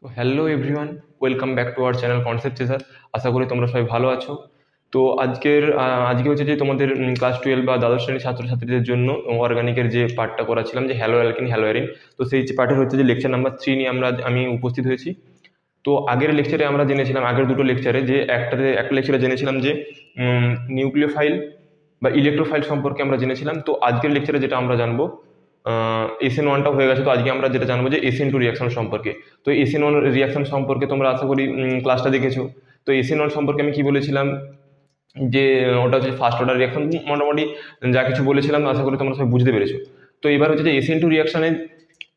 তো hello everyone, welcome back to our channel Concept Chaser. আশা করি তোমরা সবাই ভালো আছো। তো আজকে হচ্ছে যে তোমাদের ক্লাস 12 বা দ্বাদশ শ্রেণীর ছাত্রছাত্রীদের জন্য অর্গানিকের যে পার্টটা করাছিলাম, যে হ্যালো অ্যালকিন হ্যালো অ্যারিন। তো সেই পার্টের হচ্ছে যে লেকচার নাম্বার 3 নিয়ে আমি উপস্থিত হয়েছি। তো আগের লেকচারে আমরা জেনেছিলাম, আগের দুটো লেকচারে, যে একটা লেকচারে জেনেছিলাম যে নিউক্লিওফাইল বা ইলেকট্রোফাইল সম্পর্কে আমরা জেনেছিলাম। তো আজকের লেকচারে যেটা আমরা জানবো, এসএন ওয়ানটা হয়ে গেছে, তো আজকে আমরা যেটা জানবো যে এসএন টু রিয়াকশন সম্পর্কে। তো এসএন ওয়ান রিয়াকশন সম্পর্কে তোমরা আশা করি ক্লাসটা দেখেছো। তো এসএন ওয়ান সম্পর্কে আমি কি বলেছিলাম, যে ওটা হচ্ছে ফার্স্ট অর্ডার রিয়াকশন। মোটামুটি যা কিছু বলেছিলাম আশা করি তোমরা সবাই বুঝতে পেরেছো। তো এবার হচ্ছে যে এসএন টু রিয়াকশনে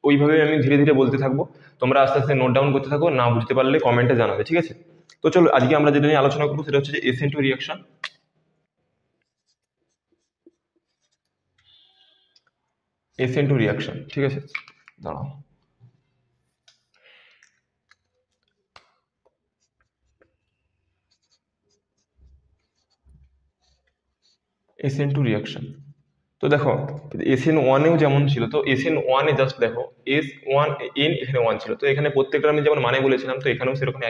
ওইভাবে আমি ধীরে ধীরে বলতে থাকবো, তোমরা আস্তে আস্তে নোট ডাউন করতে থাকো, না বুঝতে পারলে কমেন্টে জানাবে, ঠিক আছে? তো চলো আজকে আমরা যেটা নিয়ে আলোচনা করবো সেটা হচ্ছে যে SN two reaction. SN two reaction, ঠিক আছে, দাঁড়াও। এসএন টু রিয়াকশন, তো দেখো এসএন ওয়ানেও যেমন ছিল, তো এসএন ওয়ানে জাস্ট দেখো এস ওয়ান এন এখানে ওয়ান ছিল, তো এখানে প্রত্যেকটা আমি যেমন মানে বলেছিলাম, তো এখানেও সেরকম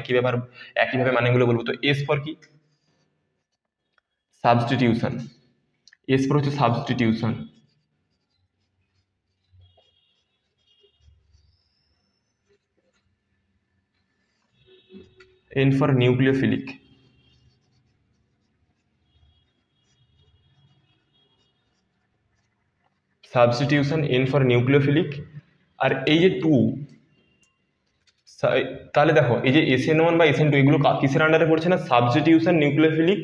একইভাবে মানেগুলো বলবো। তো এস ফর কি? সাবস্টিটিউশন। এস ফর হচ্ছে substitution. N for nucleophilic. Substitution, N for nucleophilic. আর এই যে টু, তাহলে দেখো এই যে এসএন ওয়ান বা এসএন টু এগুলো কিসের আন্ডারে পড়ছে না? Substitution nucleophilic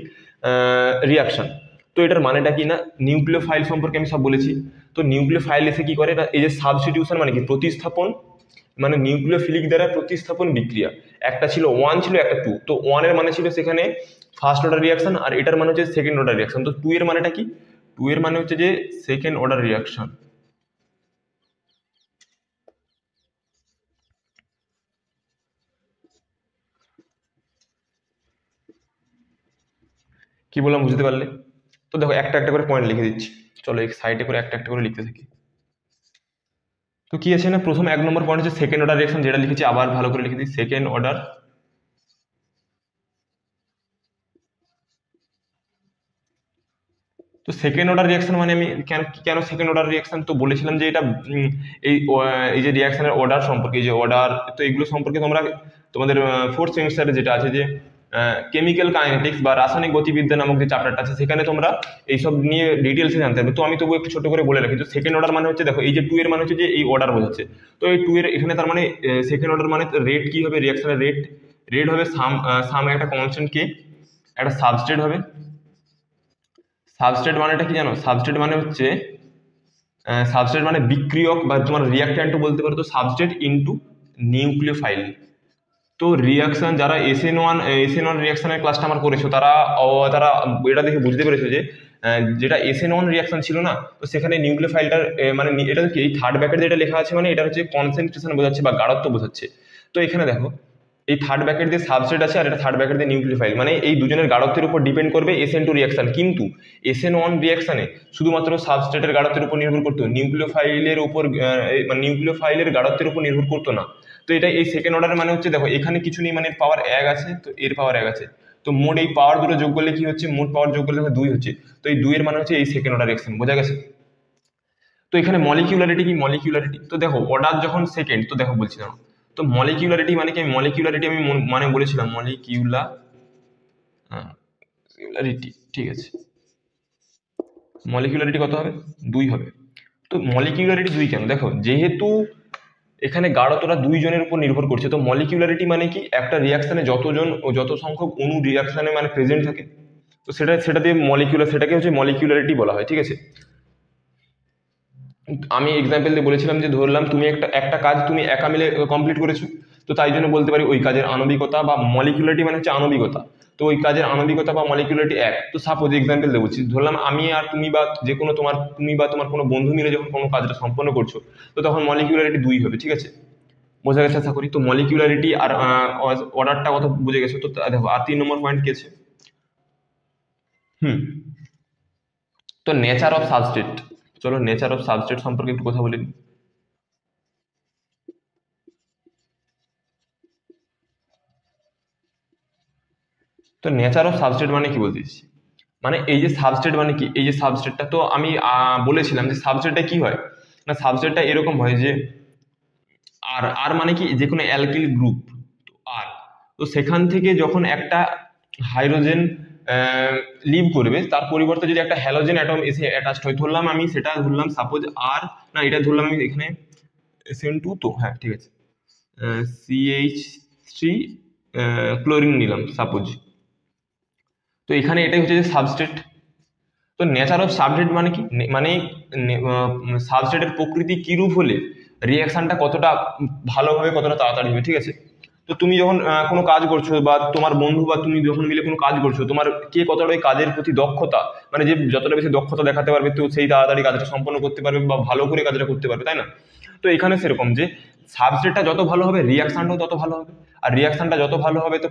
reaction. তো এটার মানেটা কি না, নিউক্লিওফাইল সম্পর্কে আমি সব বলেছি। তো নিউক্লিওফাইল এসে কি করে না, এই যে সাবস্টিটিউশন মানে কি, প্রতিস্থাপন, মানে নিউক্লিওফিলিক দ্বারা প্রতিস্থাপন বিক্রিয়া। একটা ছিল ওয়ান, ছিল একটা টু। তো ওয়ানের মানে ছিল সেখানে ফার্স্ট অর্ডার রিয়াকশন, আর এটার মানে হচ্ছে সেকেন্ড অর্ডার রিয়াকশন। তো টু এর মানেটা কি? টু এর মানে হচ্ছে যে সেকেন্ড অর্ডার রিয়াকশন। কি বললাম বুঝতে পারলে? তো দেখো একটা একটা করে পয়েন্ট লিখে দিচ্ছি, চলো এই সাইডে করে একটা একটা করে লিখতে থাকি। তো কি আছে না, প্রথম 1 নম্বর পয়েন্ট হচ্ছে সেকেন্ড অর্ডার রিয়াকশন, যেটা লিখেছি আবার ভালো করে লিখে দিই, সেকেন্ড অর্ডার। তো সেকেন্ড অর্ডার রিয়াকশন মানে আমি কেন কেন সেকেন্ড অর্ডার রিয়াকশন, তো বলেছিলাম যে এটা এই যে রিয়াকশনের অর্ডার সম্পর্কে, এই যে অর্ডার, তো এগুলো সম্পর্কে তোমরা তোমাদের ফোর্থ সেমিস্টারে যেটা আছে যে কেমিক্যাল কাইনেটিক্স বা রাসায়নিক গতিবিদ্যা নামক যে চ্যাপ্টারটা আছে, সেখানে তোমরা এইসব নিয়ে ডিটেলসে জানতে হবে। তো আমি তবু একটু ছোট করে বলে রাখি। তো সেকেন্ড অর্ডার মানে হচ্ছে, দেখো এই যে টু এর মানে হচ্ছে যে এই অর্ডার বোঝাচ্ছে। তো এই টু এর এখানে তার মানে সেকেন্ড অর্ডার মানে রেট কি হবে, রিয়াকশনের রেট। রেট হবে সাম একটা কনস্ট্যান্ট কে, একটা সাবস্ট্রেট হবে। সাবস্ট্রেট মানেটা কি জানো? সাবস্ট্রেট মানে হচ্ছে সাবস্ট্রেট মানে বিক্রিয়ক বা তোমার রিয়াক্ট্যান্টও বলতে পারো। তো সাবস্ট্রেট ইনটু নিউক্লিওফাইল। তো রিয়াকশন যারা এসএন ওয়ান রিয়াকশনের ক্লাসটা আমার করেছো, তারা এটা দেখে বুঝতে পেরেছো যে যেটা এসএন ওয়ান রিয়াকশন ছিল না, তো সেখানে নিউক্লিওফাইলটার মানে এটা কি, এই থার্ড ব্র্যাকেট যেটা লেখা আছে মানে এটা হচ্ছে কনসেন্ট্রেশন বোঝাচ্ছে বা গাঢ়ত্ব বোঝাচ্ছে। তো এখানে দেখো এই থার্ড ব্র্যাকেট দিয়ে সাবস্ট্রেট আছে, আর এটা থার্ড ব্র্যাকেট দিয়ে নিউক্লিওফাইল, মানে এই দুজনের গাঢ়ত্বের উপর ডিপেন্ড করবে এসএন টু রিয়াকশন। কিন্তু এসএন ওয়ান রিয়াকশনে শুধুমাত্র সাবস্ট্রেটের গাঢ়ত্বের উপর নির্ভর করতো, নিউক্লিওফাইলের উপর মানে নিউক্লিওফাইলের গাঢ়ত্বের উপর নির্ভর করতো না। তো এটা এই সেকেন্ড অর্ডার মানে হচ্ছে, দেখো এখানে কিছু নেই, মানে পাওয়ার 1 আছে, তো এর পাওয়ার 1 আছে। তো মোট এই পাওয়ার দুটো যোগ করলে কি হচ্ছে, মোট পাওয়ার যোগ করলে দেখো 2 হচ্ছে। তো এই 2 এর মানে হচ্ছে এই সেকেন্ড অর্ডার রিয়াকশন, বোঝা গেছে? তো এখানে মলিকিউলারিটি কি, মলিকিউলারিটি তো দেখো অর্ডার যখন সেকেন্ড, তো দেখো বলছিলাম। তো মলিকিউলারিটি মানে কি, মলিকিউলারিটি আমি মানে বলেছিলাম মলিকিউলারিটি, ঠিক আছে। মলিকিউলারিটি কত হবে? 2 হবে। তো মলিকিউলারিটি 2 কেন? দেখো যেহেতু এখানে গাঢ়তটা দুইজনের উপর নির্ভর করছে, তো মলিকিউলারিটি মানে কি, একটা রিয়াকশনে যত সংখ্যক অণু রিয়াকশনে মানে প্রেজেন্ট থাকে, তো সেটা দিয়ে সেটাকে হচ্ছে মলিকিউলারিটি বলা হয়, ঠিক আছে। আমি এক্সাম্পল দিয়ে বলেছিলাম যে ধরলাম তুমি একটা কাজ তুমি একা মিলে কমপ্লিট করেছো, তো তাই জন্য বলতে পারি ওই কাজের আণবিকতা বা মলিকুলারিটি মানে হচ্ছে আণবিকতা। তো ওই কাজের আণবিকতা বা মলিকুলারিটি 1। তো সাপোজ এক্সাম্পল দিয়ে বলছি, ধরলাম আমি আর তুমি বা যে কোনো তুমি বা তোমার কোনো বন্ধু মিলে যখন কোনো কাজটা সম্পন্ন করছো, তো তখন মলিকুলারিটি 2 হবে, ঠিক আছে। বোঝা গেছে আশা করি? তো মলিকুলারিটি আর অর্ডারটা কত বুঝে গেছো। তো দেখো আর 3 নম্বর পয়েন্ট কি আছে? হুম। তো নেচার অফ সাবস্ট্রেট, চলো নেচার অফ সাবস্ট্রেট সম্পর্কে একটু কথা বলি। তো নেচার অফ সাবস্ট্রেট মানে কি বলতে চাইছি, মানে এই যে সাবস্ট্রেট মানে কি, এই যে সাবস্ট্রেটটা তো আমি বলেছিলাম যে সাবস্ট্রেটটা কি হয় না, সাবস্ট্রেটটা এরকম হয় যে আর আর মানে কি যে কোনো অ্যালকিল গ্রুপ, তো আর, তো সেখান থেকে যখন একটা হাইড্রোজেন লিভ করবে তার পরিবর্তে যদি একটা হ্যালোজেন অ্যাটম এসে অ্যাটাচড হয়, ধরলাম আমি সেটা ধরলাম সাপোজ আর, না এটা ধরলাম আমি এখানে SN2, তো হ্যাঁ ঠিক আছে, CH3 ক্লোরিন নিলাম সাপোজ, তো এখানে এটাই হচ্ছে যে সাবস্ট্রেট। তো নেচার অফ সাবস্ট্রেট মানে কি, মানে সাবস্ট্রেটের প্রকৃতি কিরূপ হলে রিয়াকশনটা কতটা ভালো হবে, কতটা তাড়াতাড়ি হবে, ঠিক আছে। তো তুমি যখন কোনো কাজ করছো বা তোমার বন্ধু বা তুমি যখন মিলে কোনো কাজ করছো, তোমার কে কতটা ওই কাজের প্রতি দক্ষতা, মানে যে যতটা বেশি দক্ষতা দেখাতে পারবে তো সেই তাড়াতাড়ি কাজটা সম্পন্ন করতে পারবে বা ভালো করে কাজটা করতে পারবে, তাই না। তো এখানে সেরকম যে সাবস্ট্রেটটা যত ভালো হবে রিয়াকশনটাও তত ভালো হবে, আর রিয়াকশনটা যত ভালো হবে তো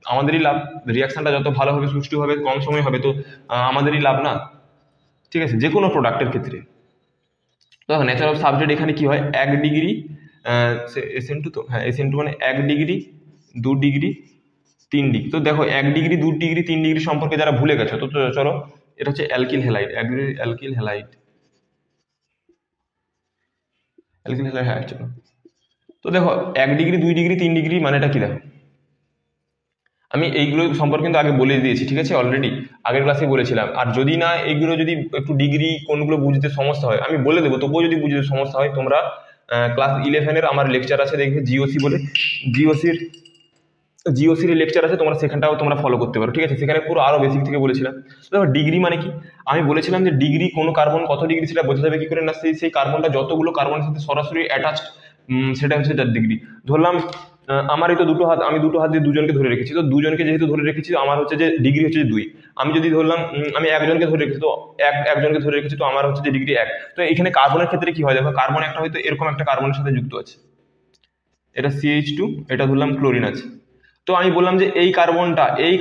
আমাদেরই লাভ, রিয়াকশনটা যত ভালো হবে সুষ্ঠু হবে কম সময় হবে তো আমাদেরই লাভ না, ঠিক আছে, যে কোনো প্রোডাক্টের ক্ষেত্রে। তো দেখো নেচার অফ সাবজেক্ট এখানে কি হয়, 1 ডিগ্রি SN2, তো হ্যাঁ SN2 মানে 1 ডিগ্রি 2 ডিগ্রি 3 ডিগ্রি। তো দেখো 1 ডিগ্রি 2 ডিগ্রি 3 ডিগ্রি সম্পর্কে যারা ভুলে গেছো তো চলো, এটা হচ্ছে alkyl halide, alkyl halide, alkyl halide, হ্যাঁ চলো। তো দেখো 1 ডিগ্রি 2 ডিগ্রি 3 ডিগ্রি মানেটা কি, দেখো আমি এইগুলো সম্পর্কে কিন্তু আগে বলে দিয়েছি, ঠিক আছে, অলরেডি আগের ক্লাসে বলেছিলাম। আর যদি না এইগুলো যদি একটু ডিগ্রি কোনগুলো বুঝতে সমস্যা হয় আমি বলে দেবো, তবুও যদি বুঝতে সমস্যা হয় তোমরা ক্লাস 11-এর আমার লেকচার আছে দেখবে জিওসি বলে, জিওসির জিওসির লেকচার আছে, তোমরা সেখানটাও তোমরা ফলো করতে পারো, ঠিক আছে, সেখানে পুরো আরো বেসিক থেকে বলেছিলাম। তো দেখো ডিগ্রি মানে কি, আমি বলেছিলাম যে ডিগ্রি কোনো কার্বন কত ডিগ্রি সেটা বোঝা যাবে কি করে না, সেই কার্বনটা যতগুলো কার্বনের সাথে সরাসরি অ্যাটাচড, সেটা হচ্ছে তার ডিগ্রি। ধরলাম আমারই তো দুটো হাত, আমি দুটো হাত দিয়ে দুজনকে ধরে রেখেছি, তো দুজনকে যেহেতু ধরে রেখেছি আমার হচ্ছে যে ডিগ্রি হচ্ছে যে 2। আমি যদি ধরলাম আমি একজনকে ধরে রেখেছি, তো একজনকে ধরে রেখেছি, তো আমার হচ্ছে যে ডিগ্রি 1। তো এখানে কার্বনের ক্ষেত্রে কি হয়, দেখো কার্বন একটা হয়তো এরকম একটা কার্বনের সাথে যুক্ত আছে, এটা CH2, এটা ধরলাম ক্লোরিন আছে। তো আমি বললাম যে এই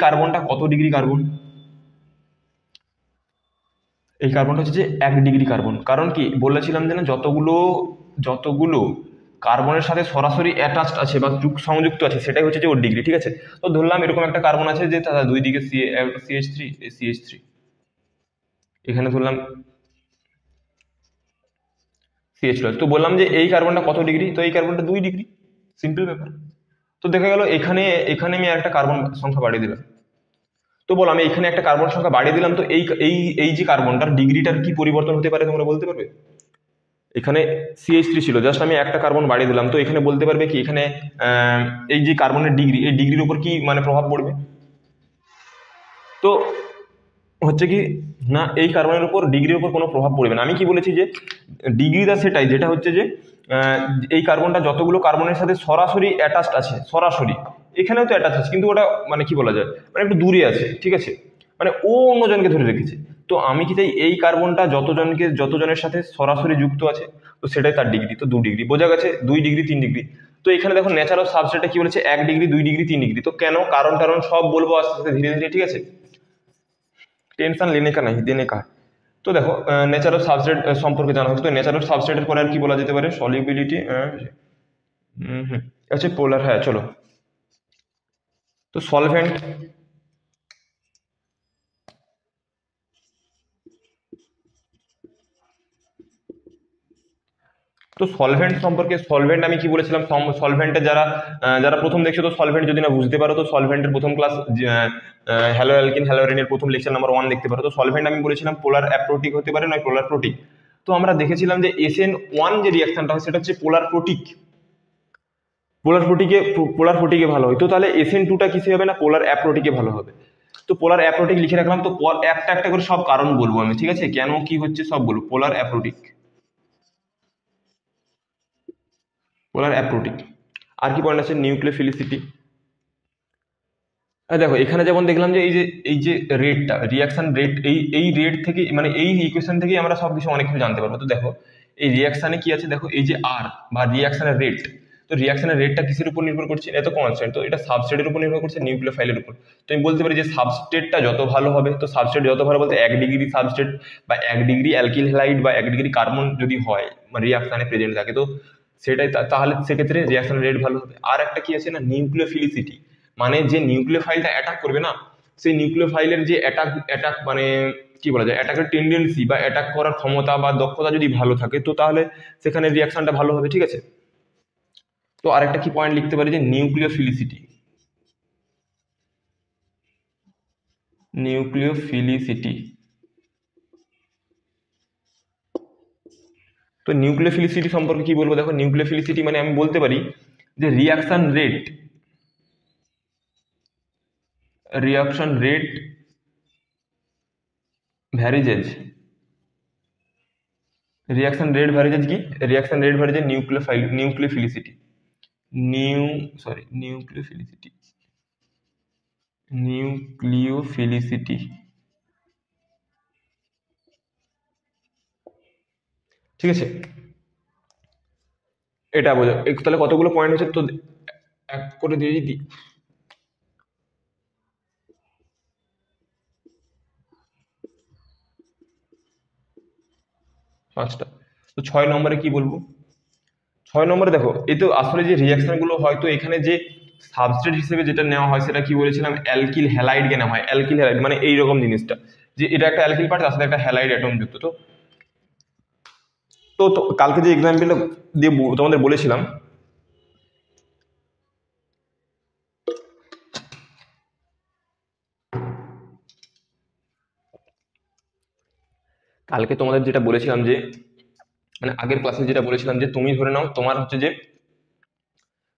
কার্বনটা কত ডিগ্রি কার্বন, এই কার্বনটা হচ্ছে যে 1 ডিগ্রি কার্বন। কারণ কি বলেছিলাম যে না, যতগুলো যতগুলো কার্বনের সাথে সরাসরি অ্যাটাচড আছে বা সংযুক্ত আছে সেটাই হচ্ছে যে ওর ডিগ্রি, ঠিক আছে। তো ধরলাম এরকম একটা কার্বন আছে যে তার দুই দিকে CH3, এখানে ধরলাম CH2, তো বললাম যে এই কার্বনটা কত ডিগ্রি, তো এই কার্বনটা 2 ডিগ্রি, সিম্পল ব্যাপার। তো দেখা গেল এখানে এখানে আমি একটা কার্বন সংখ্যা বাড়িয়ে দিলাম, তো বল আমি এখানে একটা কার্বন সংখ্যা বাড়িয়ে দিলাম, তো এই এই এই যে কার্বনটার ডিগ্রিটার কি পরিবর্তন হতে পারে তোমরা বলতে পারবে। এখানে CH3 ছিল, জাস্ট আমি একটা কার্বন বাড়িয়ে দিলাম, তো এখানে বলতে পারবে কি এখানে এই যে কার্বনের ডিগ্রি, এই ডিগ্রির উপর কি মানে প্রভাব পড়বে। তো হচ্ছে কি না, এই কার্বনের উপর ডিগ্রির উপর কোনো প্রভাব পড়বে না। আমি কি বলেছি যে ডিগ্রিটা সেটাই যেটা হচ্ছে যে আহ, এই কার্বনটা যতগুলো কার্বনের সাথে সরাসরি অ্যাটাচড আছে, সরাসরি এখানেও তো অ্যাটাচ আছে কিন্তু ওটা মানে কি বলা যায় মানে একটু দূরে আছে, ঠিক আছে, মানে ও অন্যজনকে ধরে রেখেছে। তো আমি কি চাই এই কার্বনটা যতজনের সাথে সরাসরি যুক্ত আছে তো সেটাই তার ডিগ্রি, তো 2 ডিগ্রি বোঝা গেছে, 2 ডিগ্রি 3 ডিগ্রি। তো এখানে দেখো ন্যাচারাল সাবস্ট্রেটটা কি বলেছে 1 ডিগ্রি 2 ডিগ্রি 3 ডিগ্রি, তো কেন কারণ কারণ সব বলবো আস্তে আস্তে ধীরে ধীরে, ঠিক আছে, টেনশন लेने का नहीं देने का है। তো দেখো নেচার অফ সাবস্ট্রেট সম্পর্কে জানা হচ্ছে, তো নেচার অফ সাবস্ট্রেটের পরে আর কি বলা যেতে পারে, সলিউবিলিটি, আচ্ছা পোলার, হ্যাঁ চলো। তো সলভেন্ট, তো সলভেন্ট সম্পর্কে, সলভেন্ট আমি কি বলেছিলাম, সলভেন্টের যারা যারা প্রথম দেখছো, তো সলভেন্ট যদি না বুঝতে পারো তো সলভেন্টের প্রথম ক্লাস হ্যালো অ্যালকিন হ্যালোরিনের প্রথম লেকচার নাম্বার 1 দেখতে পারো। তো সলভেন্ট আমি বলেছিলাম পোলার অ্যাপ্রোটিক হতে পারে নয় পোলার প্রোটিক। তো আমরা দেখেছিলাম যে SN1 যে রিয়াকশনটা হয় সেটা হচ্ছে পোলার প্রোটিক, পোলার প্রোটিকে ভালো হয়। তো তাহলে SN2টা কিসে হবে না, পোলার অ্যাপ্রোটিকে ভালো হবে। তো পোলার অ্যাপ্রোটিক লিখে রাখলাম, তো একটা একটা করে সব কারণ বলবো আমি, ঠিক আছে, কেন কি হচ্ছে সব বলবো। পোলার অ্যাপ্রোটিক, পোলার অ্যাপ্রোটিক। আর কি পয়েন্ট আছে, নিউক্লিওফিলিসিটি। দেখো এখানে যেমন দেখলাম যে এই যে রেটটা, রিয়াকশন রেট, এই রেট থেকে মানে এই ইকুয়েশন থেকেই আমরা সবকিছু অনেক কিছু জানতে পারবো। তো দেখো এই রিয়াকশনে কি আছে, দেখো এই যে আর বা রিয়াকশনের রেট, তো রিয়াকশনের রেটটা কিসের উপর নির্ভর করছে, এত কনস্ট্যান্ট, তো এটা সাবস্ট্রেটের উপর নির্ভর করছে, নিউক্লিওফাইলের উপর। তো আমি বলতে পারি যে সাবস্ট্রেটটা যত ভালো হবে, তো সাবস্ট্রেট যত ভালো বলতে 1 ডিগ্রি সাবস্ট্রেট বা 1 ডিগ্রি অ্যালকিল হ্যালাইড বা 1 ডিগ্রি কার্বন যদি হয় মানে রিয়াকশনে প্রেজেন্ট থাকে, তো সেটাই তাহলে সেক্ষেত্রে রিয়াকশনের রেট ভালো হবে। আর একটা কি আছে না, নিউক্লিওফিলিসিটি, মানে যে নিউক্লিওফাইলটা অ্যাটাক করবে না, সেই নিউক্লিওফাইলের যে অ্যাটাক মানে কি বলা যায়, অ্যাটাকের টেন্ডেন্সি বা অ্যাটাক করার ক্ষমতা বা দক্ষতা যদি ভালো থাকে, তো তাহলে সেখানে রিয়াকশনটা ভালো হবে, ঠিক আছে। তো আরেকটা কি পয়েন্ট লিখতে পারি যে নিউক্লিওফিলিসিটি। নিউক্লিওফিলিসিটি, তো নিউক্লিওফিলিসিটি সম্পর্কে কি বলবো, দেখো নিউক্লিওফিলিসিটি মানে আমি বলতে পারি যে রিয়াকশন রেট ভ্যারিজেজ, রিয়াকশন রেট ভ্যারিজেজ কি, রিয়াকশন রেট ভ্যারিজেজ নিউক্লিওফিলিসিটি, নিউক্লিওফিলিসিটি, ঠিক আছে। এটা বোঝো, তাহলে কতগুলো পয়েন্ট হচ্ছে, তো এক করে দিয়ে দিই। 5টা। তো 6 নম্বরে কি বলবো, 6 নম্বরে দেখো, এই তো আসলে যে রিয়াকশন গুলো হয়তো এখানে যে সাবস্ট্রেট হিসেবে যেটা নেওয়া হয় সেটা কি বলেছিলাম, অ্যালকিল হ্যালাইড কে নেওয়া হয়। অ্যালকিল হ্যালাইড মানে এইরকম জিনিসটা, যে এটা একটা অ্যালকিল পার্ট, তার সাথে একটা হ্যালাইড অ্যাটম যুক্ত। তো কালকে যে এক্সাম্পলটা দিয়ে তোমাদের বলেছিলাম, কালকে তোমাদের যেটা বলেছিলাম যে মানে আগের ক্লাসে যেটা বলেছিলাম যে তুমি ধরে নাও তোমার হচ্ছে যে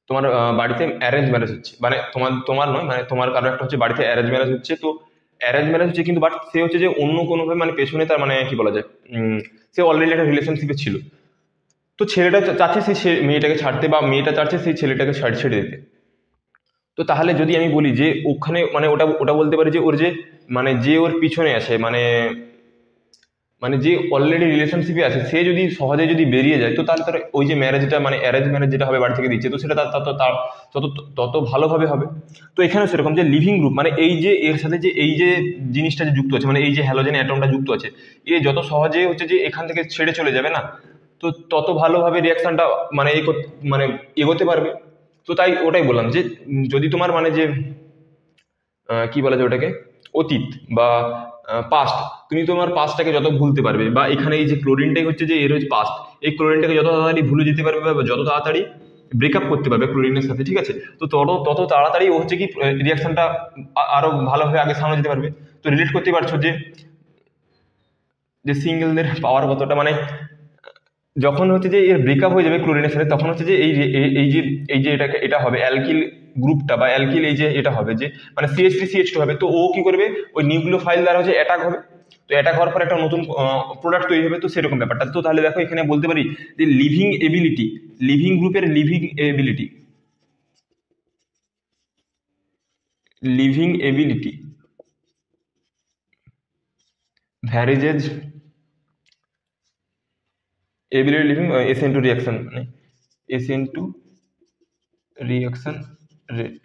তোমার বাড়িতে অ্যারেঞ্জ ম্যারেজ হচ্ছে, মানে তোমার নয়, মানে তোমার কারো একটা হচ্ছে বাড়িতে অ্যারেঞ্জ ম্যারেজ হচ্ছে। তো অ্যারেঞ্জ ম্যারেজ হচ্ছে, কিন্তু বাট সে হচ্ছে যে অন্য কোনোভাবে মানে পেছনে তার মানে কি বলা যায়, সে অলরেডি একটা রিলেশনশিপে ছিল। তো ছেলেটা চাচ্ছে সেই মেয়েটাকে ছাড়তে, বা মেয়েটা চাচ্ছে সেই ছেলেটাকে ছেড়ে দিতে। তো তাহলে যদি আমি বলি যে ওখানে মানে ওটা ওটা বলতে পারি যে ওর যে মানে যে ওর পিছনে আছে, মানে মানে যে অলরেডি রিলেশনশিপে আছে, সে যদি সহজে যদি বেরিয়ে যায়, তো তাহলে তার ওই যে ম্যারেজটা মানে অ্যারেঞ্জ ম্যারেজ যেটা হবে বাড়ি থেকে দিচ্ছে, তো সেটা তার তত তত ভালোভাবে হবে। তো এখানে সেরকম যে লিভিং গ্রুপ মানে এই যে এর সাথে যে এই যে জিনিসটা যে যুক্ত আছে, মানে এই যে হ্যালোজেন অ্যাটমটা যুক্ত আছে, এ যত সহজে হচ্ছে যে এখান থেকে ছেড়ে চলে যাবে না, তো তত ভালোভাবে রিয়াকশনটা মানে মানে এগোতে পারবে। তো তাই ওটাই বললাম যে যদি তোমার মানে যে কি বলা যায় ওটাকে, অতীত বা পাস্ট, তুমি তোমার পাস্টটাকে যত ভুলতে পারবে, বা এখানে এই যে ক্লোরিনটাই হচ্ছে যে এর হচ্ছে পাস্ট, এই ক্লোরিনটাকে যত তাড়াতাড়ি ভুলে যেতে পারবে বা যত তাড়াতাড়ি ব্রেকআপ করতে পারবে ক্লোরিনের সাথে, ঠিক আছে, তো তত তাড়াতাড়ি ও হচ্ছে কি রিয়াকশনটা আরো ভালোভাবে আগে সামনে যেতে পারবে। তো রিলেট করতে পারছো যে যে সিঙ্গেলদের পাওয়ার কতটা, মানে যখন হচ্ছে যে এর ব্রেকআপ হয়ে যাবে ক্লোরিনের সাথে, তখন হচ্ছে যে এই যে এটা হবে অ্যালকিল গ্রুপটা, বা অ্যালকিল এই যে এটা হবে যে মানে CH3CH2 হবে। তো ও কি করবে, ওই নিউক্লিওফাইল দ্বারা হচ্ছে অ্যাটাক হবে, তো অ্যাটাক হওয়ার পর একটা নতুন প্রোডাক্ট তৈরি হবে। তো সেরকম ব্যাপারটা। তো তাহলে দেখো এখানে বলতে পারি যে লিভিং গ্রুপের লিভিং এবিলিটি ভ্যারিজেজ এবিলিটি লিভিং SN2 রিয়াকশন, মানে SN2 রিয়াকশন রেট।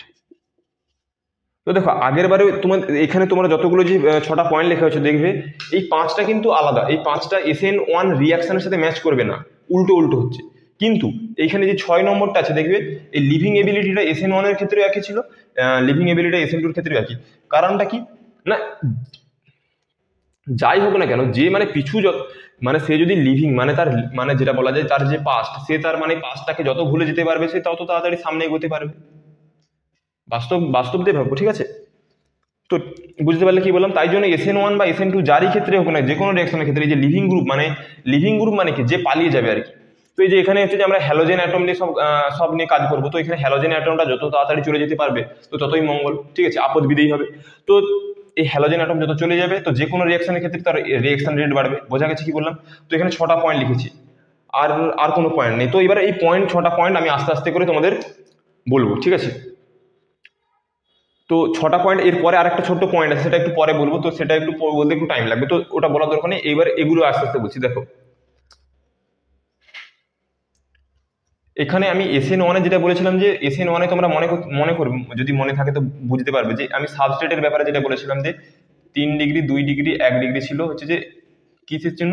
তো দেখো আগের বারে তোমার এখানে তোমরা যতগুলো যে 6টা পয়েন্ট লেখা হয়েছে, দেখবে এই 5টা কিন্তু আলাদা, এই 5টা SN1 রিয়াকশনের সাথে ম্যাচ করবে না, উল্টো উল্টো হচ্ছে। কিন্তু এইখানে যে 6 নম্বরটা আছে, দেখবে এই লিভিং এবিলিটিটা SN1 এর ক্ষেত্রে একই ছিল, লিভিং এবিলিটিটা SN2 এর ক্ষেত্রে একই। কারণটা কি না, যাই হোক না কেন, যে মানে মানে সে যদি লিভিং মানে তার মানে যেটা বলা যায় তার যে পাস্ট, সে তার মানে পাস্টটাকে যত ভুলে যেতে পারবে, সে তত তাড়াতাড়ি সামনে এগোতে পারবে। বাস্তব দিয়ে ভাববো, ঠিক আছে। তো বুঝতে পারলে কি বললাম, তাই জন্য SN1 বা SN2 যারই ক্ষেত্রে হোক না, যে কোনো রিয়াকশনের ক্ষেত্রে এই যে লিভিং গ্রুপ মানে কি, যে পালিয়ে যাবে আর কি। তো এই যে এখানে হচ্ছে যে আমরা হ্যালোজেন অ্যাটম নিয়ে সব নিয়ে কাজ করবো, তো এখানে হ্যালোজেন অ্যাটমটা যত তাড়াতাড়ি চলে যেতে পারবে, তো ততই মঙ্গল, ঠিক আছে, আপদ বিদেয়ী হবে। তো এই হ্যালোজেন অ্যাটম যত চলে যাবে, তো যে কোনো রিয়াকশনের ক্ষেত্রে তার রিয়াকশন রেট বাড়বে। বোঝা গেছে কি বললাম? তো এখানে 6টা পয়েন্ট লিখেছি, আর আর কোনো পয়েন্ট নেই। তো এবার এই 6টা পয়েন্ট আমি আস্তে আস্তে করে তোমাদের বলবো, ঠিক আছে। তো 6টা পয়েন্ট, এর পরে আরেকটা ছোট্ট পয়েন্ট আছে, সেটা একটু পরে বলবো, তো সেটা একটু বলতে একটু টাইম লাগবে, তো ওটা বলার দরকার নেই। এবার এগুলো আস্তে আস্তে বলছি। দেখো এখানে আমি SN1 যেটা বলেছিলাম, যে SN1 তোমরা মনে করবে, যদি মনে থাকে তো বুঝতে পারবে যে আমি সাবস্ট্রেটের ব্যাপারে যেটা বলেছিলাম যে 3 ডিগ্রি 2 ডিগ্রি 1 ডিগ্রি ছিল হচ্ছে যে কিসের জন্য,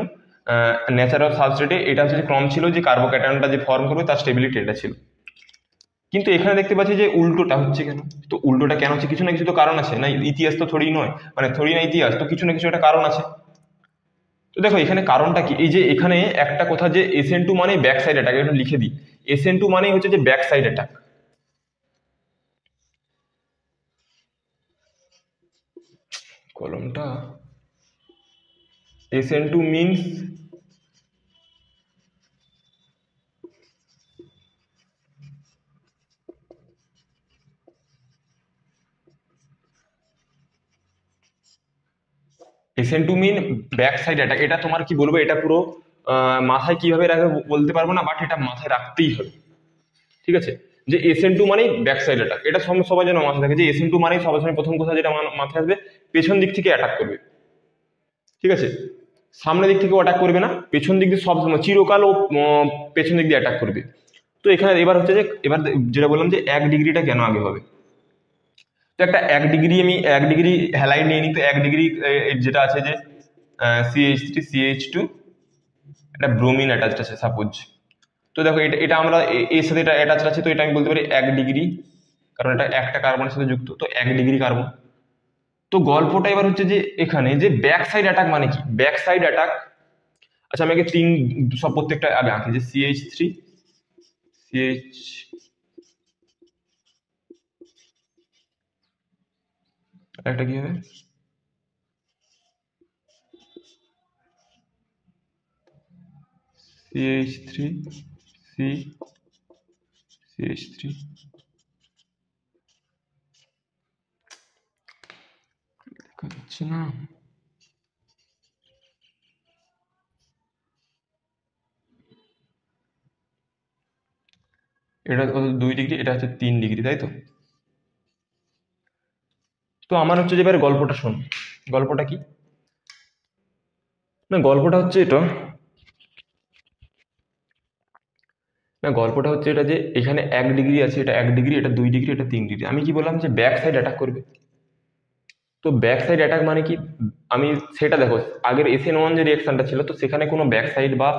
ন্যাচারাল সাবস্ট্রেটে এটা হচ্ছে যে ক্রম ছিল যে কার্বোক্যাটায়নটা যে ফর্ম করবে তার স্টেবিলিটি এটা ছিল। কিন্তু এখানে দেখতে পাচ্ছি যে উল্টোটা হচ্ছে কেন? তো উল্টোটা কেন হচ্ছে? কিছু না কিছু তো কারণ আছে না? ইতিহাস তো থোড়ি নয়, মানে থোড়ি না ইতিহাস, তো কিছু না কিছু একটা কারণ আছে। তো দেখো এখানে কারণটা কি, এই যে এখানে একটা কথা যে SN2 মানে ব্যাক সাইড অ্যাটাক, এটা লিখে দিই। SN2 মানে হচ্ছে যে ব্যাক সাইড অ্যাটাক। কলমটা SN2 মিনস SN2 মিন ব্যাক সাইড অ্যাটাক। এটা তোমার কি বলবো, এটা পুরো মাথায় কিভাবে রাখবে বলতে পারবো না, বাট এটা মাথায় রাখতেই হবে, ঠিক আছে? যে SN2 মানেই ব্যাক সাইড অ্যাটাক, এটা সবাই যেন মাথায় থাকে যে SN2 মানেই সবার সময় প্রথম কথা যেটা মাথায় আসবে, পেছন দিক থেকে অ্যাটাক করবে, ঠিক আছে? সামনের দিক থেকে অ্যাটাক করবে না, পেছন দিক দিয়ে সবসময় চিরকাল ও পেছন দিক দিয়ে অ্যাটাক করবে। তো এখানে এবার হচ্ছে যে এবার যেটা বললাম যে 1 ডিগ্রিটা কেন আগে হবে, তো একটা 1 ডিগ্রি, আমি 1 ডিগ্রি হ্যালাইড নিয়ে নিই। তো 1 ডিগ্রি যেটা আছে যে CH3CH2 একটা ব্রোমিন অ্যাটাচড আছে সাপোজ। তো দেখো এটা এটা আমরা এর সাথে এটা অ্যাটাচড আছে, তো এটা আমি বলতে পারি 1 ডিগ্রি, কারণ এটা একটা কার্বনের সাথে যুক্ত, তো 1 ডিগ্রি কার্বন। তো গল্পটা এবার হচ্ছে যে এখানে যে ব্যাক সাইড অ্যাটাক মানে কি, ব্যাক সাইড অ্যাটাক। আচ্ছা আমি আগে সব প্রত্যেকটা আগে আঁকি, যে CH3CH, একটা কি হবে, CH3CH3 দেখা যাচ্ছে না, এটা কত 2 ডিগ্রি, এটা হচ্ছে 3 ডিগ্রি, তাই তো? তো আমার হচ্ছে যে এবার গল্পটা শোন, গল্পটা কি না, গল্পটা হচ্ছে এটা না, গল্পটা হচ্ছে এটা যে এখানে 1 ডিগ্রি আছে, এটা 1 ডিগ্রি, এটা 2 ডিগ্রি, এটা 3 ডিগ্রি। আমি কি বললাম যে ব্যাক সাইড অ্যাটাক করবে। তো ব্যাক সাইড অ্যাটাক মানে কি, আমি সেটা দেখো আগের SN1 যে রিয়াকশনটা ছিল, তো সেখানে কোনো ব্যাক সাইড বা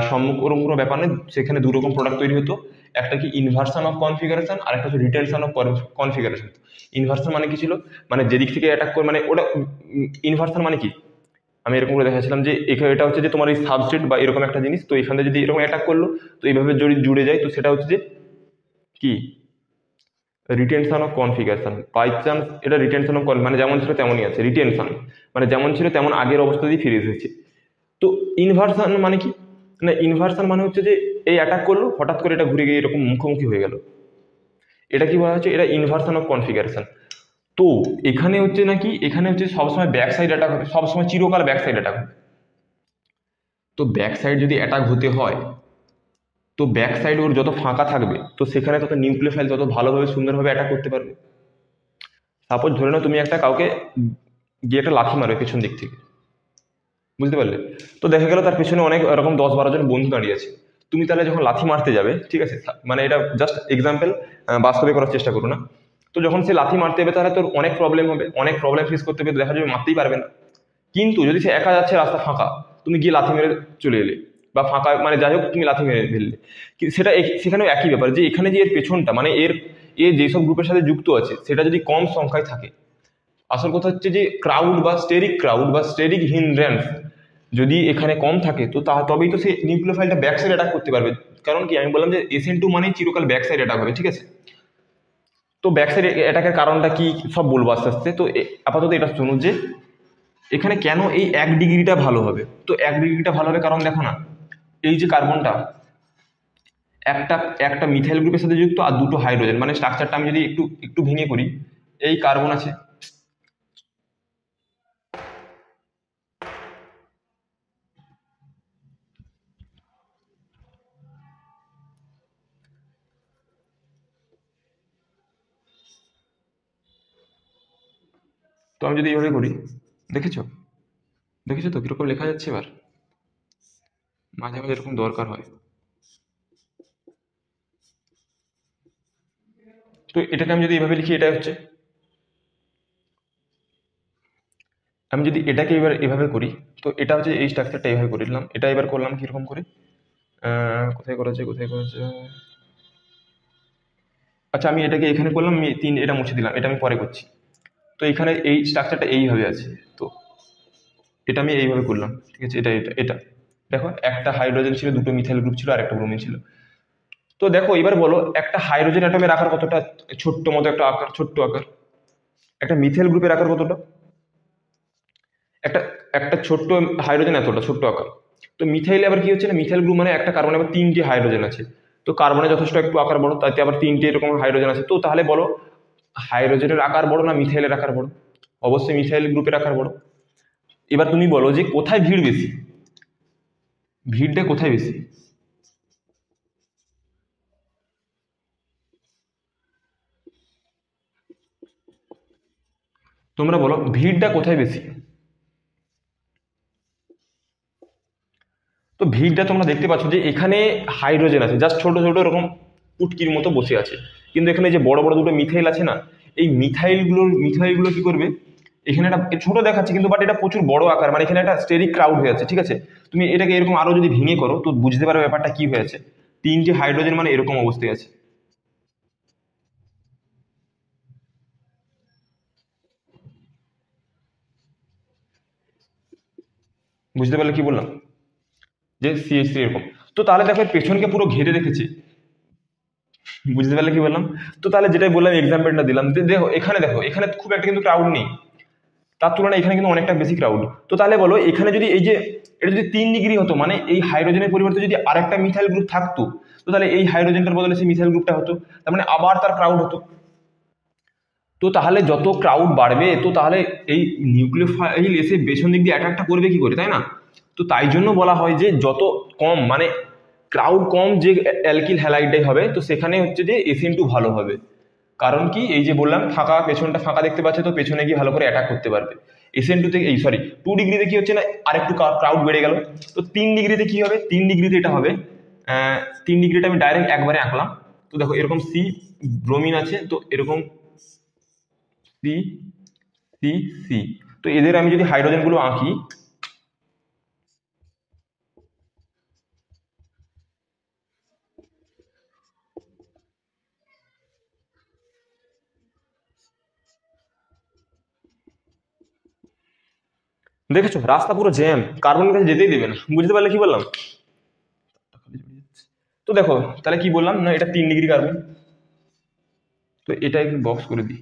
সম্মুখ ওরকম কোনো ব্যাপার নেই, সেখানে দু রকম প্রোডাক্ট তৈরি হতো। একটা কি ইনভার্সন অফ কনফিগারেশন, আর একটা হচ্ছে রিটেনশন অফ কনফিগারেশন। ইনভার্সন মানে কি ছিল, মানে যেদিক থেকে অ্যাটাক করে, মানে ওটা ইনভার্সন মানে কি, আমি এরকম করে দেখাচ্ছিলাম যে এখানে এটা হচ্ছে যে তোমার এই সাবস্ট্রেট বা এরকম একটা জিনিস, তো এখানে যদি এরকম অ্যাটাক করলো, তো এইভাবে যদি জুড়ে যায়, তো সেটা হচ্ছে যে কি retention of configuration. By chance এটা রিটেনশন অফ মানে যেমন ছিল তেমনই আছে, রিটেনশন মানে যেমন ছিল তেমন আগের অবস্থাতেই ফিরে এসেছে। তো ইনভার্সন মানে কি না, ইনভার্সন মানে হচ্ছে যে এই অ্যাটাক করলো, হঠাৎ করে এটা ঘুরে গিয়ে এরকম মুখোমুখি হয়ে গেল, এটা কি বলা হচ্ছে, এটা ইনভার্সন অফ কনফিগারেশন। তো এখানে হচ্ছে নাকি, এখানে হচ্ছে সবসময় ব্যাক সাইড অ্যাটাক হবে, সবসময় চিরকাল ব্যাক সাইড অ্যাটাক হবে। তো ব্যাক সাইড যদি অ্যাটাক হতে হয়, তো ব্যাক সাইড ওর যত ফাঁকা থাকবে, তো সেখানে তত নিউক্লিওফাইল তত ভালোভাবে সুন্দরভাবে অ্যাটাক করতে পারবে। সাপোজ ধরে নাও তুমি একটা কাউকে গিয়ে একটা লাথি মারবে পেছন দিক থেকে, বুঝতে পারলে? তো দেখা গেল তার পেছনে অনেক এরকম 10-12 জন বন্ধু দাঁড়িয়ে আছে। তুমি তাহলে যখন লাথি মারতে যাবে, ঠিক আছে, মানে এটা জাস্ট এক্সাম্পল, বাস্তবে করার চেষ্টা করো না। তো যখন সে লাথি মারতে হবে, তাহলে তোর অনেক প্রবলেম হবে, অনেক প্রবলেম ফেস করতে হবে, দেখা যাবে মারতেই পারবে না। কিন্তু যদি সে একা যাচ্ছে, রাস্তা ফাঁকা, তুমি গিয়ে লাথি মেরে চলে এলে, বা ফাঁকা মানে যাই হোক তুমি লাথি মেরে ফেললে, সেটা সেখানেও একই ব্যাপার, যে এখানে যে এর পেছনটা মানে এ যেসব গ্রুপের সাথে যুক্ত আছে, সেটা যদি কম সংখ্যায় থাকে, আসল কথা হচ্ছে যে ক্রাউড বা স্টেরিক হিন্ড্রেন্স যদি এখানে কম থাকে, তো তবেই তো সে নিউক্লিওফাইলটা ব্যাক সাইড অ্যাটাক করতে পারবে। কারণ কি, আমি বললাম যে SN2 মানেই চিরকাল ব্যাক সাইড অ্যাটাক হবে, ঠিক আছে? তো ব্যাক সাইড অ্যাটাকের কারণটা কি সব বলবো আস্তে আস্তে। তো আপাতত এটা শুনুন যে এখানে কেন এই 1 ডিগ্রিটা ভালো হবে। তো 1 ডিগ্রিটা ভালো হবে কারণ দেখো না, এই যে কার্বনটা একটা একটা মিথাইল গ্রুপের সাথে যুক্ত, আর দুটো হাইড্রোজেন, মানে স্ট্রাকচারটা আমি যদি একটু একটু ভেঙে করি, এই কার্বন আছে, তো আমি যদি এইভাবে করি, দেখেছো দেখেছো তো কিরকম লেখা যাচ্ছে এবার, মাঝে মাঝে এরকম দরকার হয়। তো এটাকে আমি যদি এইভাবে লিখি, এটা হচ্ছে, আমি যদি এটাকে এবার এভাবে করি, তো এটা হচ্ছে এই স্ট্রাকচারটা এইভাবে করে দিলাম। এটা এবার করলাম কিরকম করে, কোথায় করেছে, আচ্ছা আমি এটাকে এখানে করলাম, আমি এটা মুছে দিলাম, এটা আমি পরে করছি। তো এখানে এই স্ট্রাকচারটা এইভাবে আছে, তো এটা আমি এইভাবে করলাম, ঠিক আছে। এটা এটা এটা দেখো, একটা হাইড্রোজেন ছিল, দুটো মিথাইল গ্রুপ ছিল, আর একটা ব্রোমিন ছিল। তো দেখো এবার বলো, একটা হাইড্রোজেন অ্যাটমের আকার কতটা, ছোট্ট মতো একটা আকার, ছোট্ট আকার। একটা মিথাইল গ্রুপের আকার কতটা, একটা একটা ছোট্ট হাইড্রোজেন এতটা ছোট্ট আকার। তো মিথাইল আবার কি হচ্ছে না, মিথাইল গ্রুপ মানে একটা কার্বনে আবার তিনটি হাইড্রোজেন আছে। তো কার্বনে যথেষ্ট একটু আকার বড়, তাতে আবার তিনটে এরকম হাইড্রোজেন আছে। তো তাহলে বলো হাইড্রোজেনের আকার বড় না মিথাইলের আকার বড়? অবশ্যই মিথাইল গ্রুপের আকার বড়। এবার তুমি বলো যে কোথায় ভিড় বেশি, ভিড়টা কোথায় বেশি? তোমরা বলো ভিড়টা কোথায় বেশি? তো ভিড়টা তোমরা দেখতে পাচ্ছ যে এখানে হাইড্রোজেন আছে, জাস্ট ছোট ছোট এরকম পুটকির মতো বসে আছে। কিন্তু এখানে যে বড় বড় দুটো মিথাইল আছে না, এই মিথাইলগুলো কি করবে, এখানে একটা ছোট দেখাচ্ছে কিন্তু বাট এটা প্রচুর বড় আকার, মানে এখানে একটা স্টেরিক ক্রাউড হয়ে আছে, ঠিক আছে। তুমি এটাকে এরকম আরো যদি ভেঙে করো তো বুঝতে পারবে ব্যাপারটা কি হয়েছে। তিনটে হাইড্রোজেন মানে এরকম অবস্থায় আছে। বুঝতে পারলে কি বললাম, যে CH3 এরকম। তো তাহলে দেখো এর পেছনকে পুরো ঘিরে রেখেছে। বুঝতে পারলে কি বললাম? তো তাহলে যেটাই বললাম, এক্সাম্পলটা দিলাম, দেখো এখানে, দেখো এখানে খুব একটা কিন্তু ক্রাউড নেই, তার তুলনায় এখানে কিন্তু অনেকটা বেশি ক্রাউড। তো তাহলে বলো এখানে যদি এই যে এটা যদি 3 ডিগ্রি হতো, মানে এই হাইড্রোজেনের পরিবর্তে যদি আরেকটা মিথাইল গ্রুপ থাকতো, তো তাহলে এই হাইড্রোজেনটার বদলে সেই মিথাইল গ্রুপটা হতো, তার মানে আবার তার ক্রাউড হতো। তো তাহলে যত ক্রাউড বাড়বে, তো তাহলে এই নিউক্লিওফাইল এসে পেছন দিক দিয়ে অ্যাটাকটা করবে কি করে, তাই না? তো তাই জন্য বলা হয় যে যত কম, মানে ক্রাউড কম যে অ্যালকিল হ্যালাইডটাই হবে, তো সেখানে হচ্ছে যে SN2 ভালো হবে। কারণ কি, এই যে বললাম ফাঁকা, পেছনটা ফাঁকা দেখতে পাচ্ছে, তো পেছনে গিয়ে ভালো করে অ্যাটাক করতে পারবে। SN2 থেকে, এই সরি 2 ডিগ্রিতে কি হচ্ছে না, আরেকটু ক্রাউড বেড়ে গেল। তো 3 ডিগ্রিতে কি হবে, 3 ডিগ্রিতে এটা হবে 3 ডিগ্রিটা আমি ডাইরেক্ট একবারে আঁকলাম। তো দেখো এরকম ব্রোমিন আছে, তো এরকম সি সি সি। তো এদের আমি যদি হাইড্রোজেনগুলো আঁকি, দেখেছো রাস্তা পুরো জ্যাম, কার্বনের কাছে যেতেই দেবে না। বুঝতে পারলে কি বললাম? তো দেখো তাহলে কি বললাম না, এটা 3 ডিগ্রি কার্বন। তো এটা একটু বক্স করে দিই,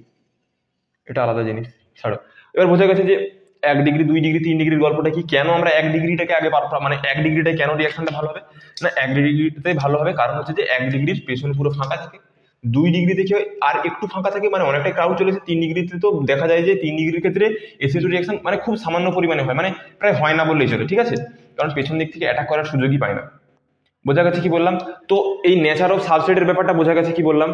এটা আলাদা জিনিস, ছাড়ো। এবার বোঝা গেছে যে 1 ডিগ্রি, 2 ডিগ্রি, 3 ডিগ্রির গল্পটা কি, কেন আমরা 1 ডিগ্রিটাকে আগে মানে 1 ডিগ্রিটায় কেন রিয়াকশনটা ভালো হবে না, 1 ডিগ্রিটাই ভালো হবে। কারণ হচ্ছে যে 1 ডিগ্রির পেছন পুরো ফাঁকা থাকে, 2 ডিগ্রিতে কি হয় আর একটু ফাঁকা থাকে, মানে অনেকটাই ক্রাউড চলেছে। 3 ডিগ্রিতে তো দেখা যায় যে 3 ডিগ্রির ক্ষেত্রে SN2 রিয়াকশন মানে খুব সামান্য পরিমাণে হয়, মানে প্রায় হয় না বললেই চলে, ঠিক আছে। কারণ পেছন দিক থেকে অ্যাটাক করার সুযোগই পায় না। বোঝা গেছে কি বললাম? তো এই নেচার অফ সাবস্ট্রেটের ব্যাপারটা বোঝা গেছে কি বললাম।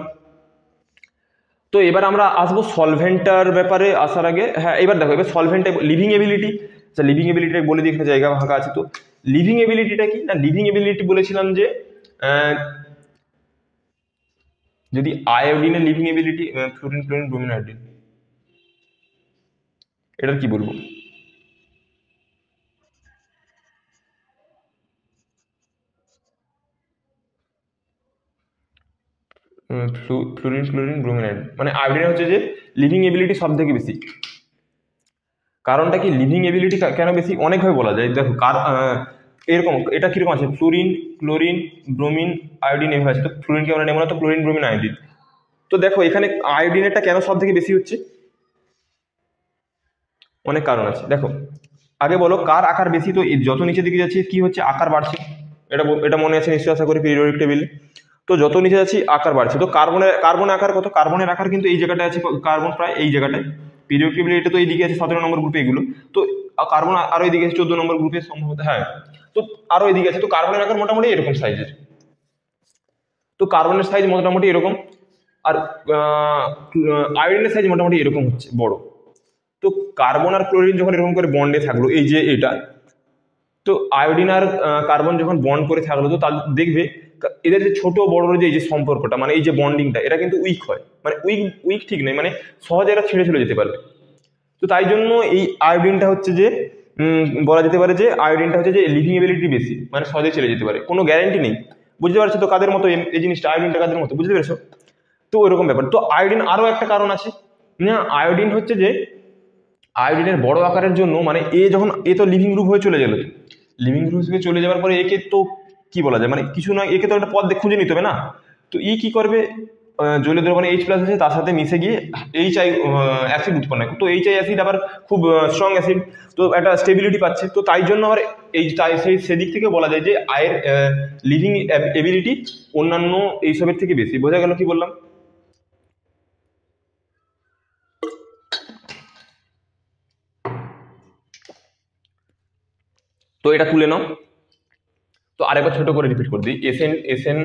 তো এবার আমরা আসবো সলভেন্টার ব্যাপারে। আসার আগে হ্যাঁ, এবার দেখো, এবার সলভেন্টে লিভিং এবিলিটি। আচ্ছা লিভিং এবিলিটি বলে দিই, এখানে জায়গা ফাঁকা আছে। তো লিভিং এবিলিটিটা কি না, লিভিং এবিলিটি বলেছিলাম যে আহ, যদি আয়োডিনের leaving ability, fluorine chlorine bromine iodine, এটার কি বলবো? ফ্লোরিন ক্লোরিন ব্রোমিন আয়োডিন, মানে আয়োডিনের হচ্ছে যে লিভিং এবিলিটি সব থেকে বেশি। কারণটা কি, লিভিং এবিলিটি কেন বেশি অনেকভাবে বলা যায়। দেখো এরকম, এটা কিরকম আছে, ফ্লোরিন ক্লোরিন ব্রোমিন আয়োডিন এভাবে আছে। তো ফ্লোরিনকে আমরা নেব না, তো ক্লোরিন ব্রোমিন আয়োডিন। তো দেখো এখানে আয়োডিনেরটা কেন সব থেকে বেশি হচ্ছে, অনেক কারণ আছে। দেখো আগে বলো কার আকার বেশি, তো যত নিচের দিকে যাচ্ছে কি হচ্ছে, আকার বাড়ছে। এটা মনে আছে নিশ্চয়ই, আশা করি পিরিয়ডিক টেবিলে। তো যত নিচে যাচ্ছি আকার বাড়ছে। তো কার্বনের আকার কত, কার্বনের আকার কিন্তু এই জায়গাটায় আছে, কার্বন প্রায় এই জায়গাটায়। পিরিয়ডিক টেবিলে এটা তো এইদিকে আছে 17 নম্বর গ্রুপে এগুলো। তো কার্বন আরো এইদিকে আছে 14 নম্বর গ্রুপে সম্ভবত, হ্যাঁ। তো আরো এইদিকে আছে। তো কার্বনের আকার মোটামুটি এরকম সাইজের। তো কার্বনের সাইজ মোটামুটি এরকম, আর আয়োডিনের সাইজ মোটামুটি এরকম হচ্ছে বড়। তো কার্বন আর ক্লোরিন যখন এরকম করে বন্ডে থাকলো, এই যে এটা, তো আয়োডিন আর কার্বন যখন বন্ড করে থাকলো, তো তাহলে দেখবে এদের যে ছোট বড় যে এই যে সম্পর্কটা, মানে এই যে বন্ডিংটা, এটা কিন্তু উইক হয়। মানে উইক ঠিক নেই, মানে সহজে এরা ছেড়ে চলে যেতে পারবে। তো তাই জন্য এই আয়োডিনটা হচ্ছে যে বলা যেতে পারে যে আয়োডিনটা হচ্ছে যে লিভিং এবিলিটি বেশি, মানে সহজে চলে যেতে পারে, কোনো গ্যারান্টি নেই। বুঝতে পারছো তো কাদের মতো এই জিনিসটা, আয়োডিনটা কাদের মতো, বুঝতে পেরেছো? তো ওইরকম ব্যাপার। তো আয়োডিন আরও একটা কারণ আছে না, আয়োডিন হচ্ছে যে আয়োডিনের বড় আকারের জন্য মানে এ তো লিভিং গ্রুপ হয়ে চলে গেল, লিভিং গ্রুপ হিসেবে চলে যাওয়ার পরে একে তো কি বলা যায় মানে কিছু না, একে তো একটা পথ খুঁজে নিতে হবে না। তো কি করবে, জলীয় দ্রবণে H+ আছে তার সাথে মিশে গিয়ে HI অ্যাসিড উৎপন্ন হয়। তো HI অ্যাসিড আবার খুব স্ট্রং অ্যাসিড, তো একটা স্টেবিলিটি পাচ্ছে। তো তাই জন্য আবার সেদিক থেকে বলা যায় যে আয়ের লিভিং এবিলিটি অন্যান্য এইসবের থেকে বেশি। বোঝা গেল কি বললাম? তো এটা তুলে নাও। তো আরেকবার ছোট করে রিপিট করে দিই। এসএন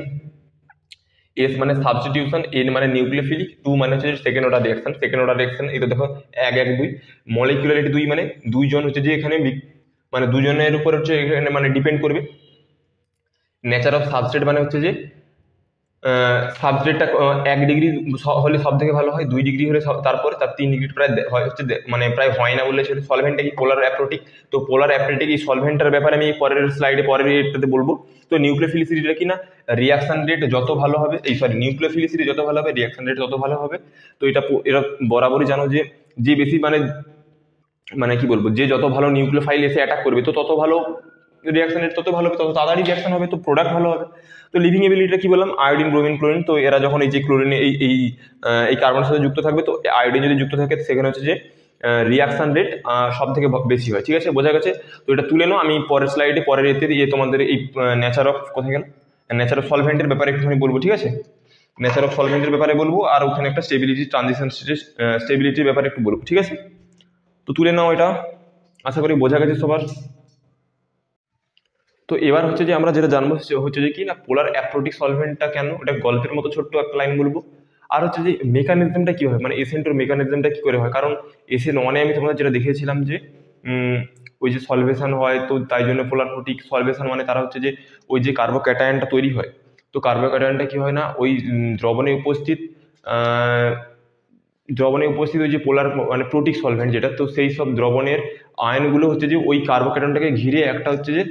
এস মানে সাবস্টিটিউশন, এন মানে নিউক্লিওফিলিক, 2 মানে হচ্ছে second order reaction. Second order reaction এটা দেখো 1 1 2, মলিকুলারিটি 2 মানে দুইজন হচ্ছে যে এখানে মানে দুজনের উপর হচ্ছে এখানে মানে ডিপেন্ড করবে। নেচার অফ সাবস্ট্রেট মানে হচ্ছে যে সাবস্ট্রেটটা 1 ডিগ্রি হলে সব থেকে ভালো হয়, 2 ডিগ্রি হলে তারপরে তার 3 ডিগ্রি প্রায় হয় হচ্ছে মানে প্রায় হয় না বললে চলে। সলভেন্টটা কি পোলার অ্যাপ্রোটিক, তো পোলার অ্যাপ্রোটিক এই সলভেন্টের ব্যাপারে আমি পরের স্লাইডে পরের এটাতে বলবো। তো নিউক্লিওফিলিসিটিটা কি না, রিয়াকশন রেট যত ভালো হবে, নিউক্লিওফিলিসিটি যত ভালো হবে রিয়াকশন রেট তত ভালো হবে। তো এটা বরাবরই জানো যে বেশি মানে কি বলবো, যে যত ভালো নিউক্লিওফাইল এসে অ্যাটাক করবে তো তত ভালো রিয়াকশন রেট তত ভালো হবে, তত তাড়াতাড়ি রিয়াকশন হবে, তো প্রোডাক্ট ভালো হবে। তো লিভিং এবিলিটিটা কি বললাম, আয়োডিন ব্রোমিন ক্লোরিন। তো এরা যখন এই যে ক্লোরিনে এই কার্বনের সাথে যুক্ত থাকবে, তো আয়োডিন যদি যুক্ত থাকে সেখানে হচ্ছে যে রিয়াকশন রেট সব থেকে বেশি হয়। ঠিক আছে, বোঝা গেছে? তো এটা তুলে নাও, আমি পরের স্লাইডে পরের এতে তোমাদের এই নেচার অফ কোথায় গেল, নেচার অফ সলভেন্টের ব্যাপারে একটুখানি বলবো। ঠিক আছে, নেচার অফ সলভেন্টের ব্যাপারে বলবো, আর ওখানে একটা স্টেবিলিটির ব্যাপারে একটু বলবো। ঠিক আছে, তো তুলে নাও এটা, আশা করি বোঝা গেছে সবার। তো এবার হচ্ছে যে আমরা যেটা জানবো হচ্ছে যে কি না, পোলার অ্যাপ্রোটিক সলভেন্টটা কেন, এটা গল্পের মতো ছোট্ট একটা লাইন বলবো। আর হচ্ছে যে মেকানিজমটা কি হয়, মানে এসএন2 মেকানিজমটা কি করে হয়। কারণ এসএন1-এ আমি তোমাদের যেটা দেখিয়েছিলাম যে ওই যে সলভেশন হয়, তো তাই জন্য পোলার প্রোটিক সলভেশন মানে তারা হচ্ছে যে ওই যে কার্বোক্যাটায়নটা তৈরি হয়, তো কার্বোক্যাটায়নটা কি হয় না, ওই দ্রবণে উপস্থিত ওই যে পোলার মানে প্রোটিক সলভেন্ট যেটা, তো সেই সব দ্রবণের আয়নগুলো হচ্ছে যে ওই কার্বোক্যাটায়নটাকে ঘিরে একটা হচ্ছে যে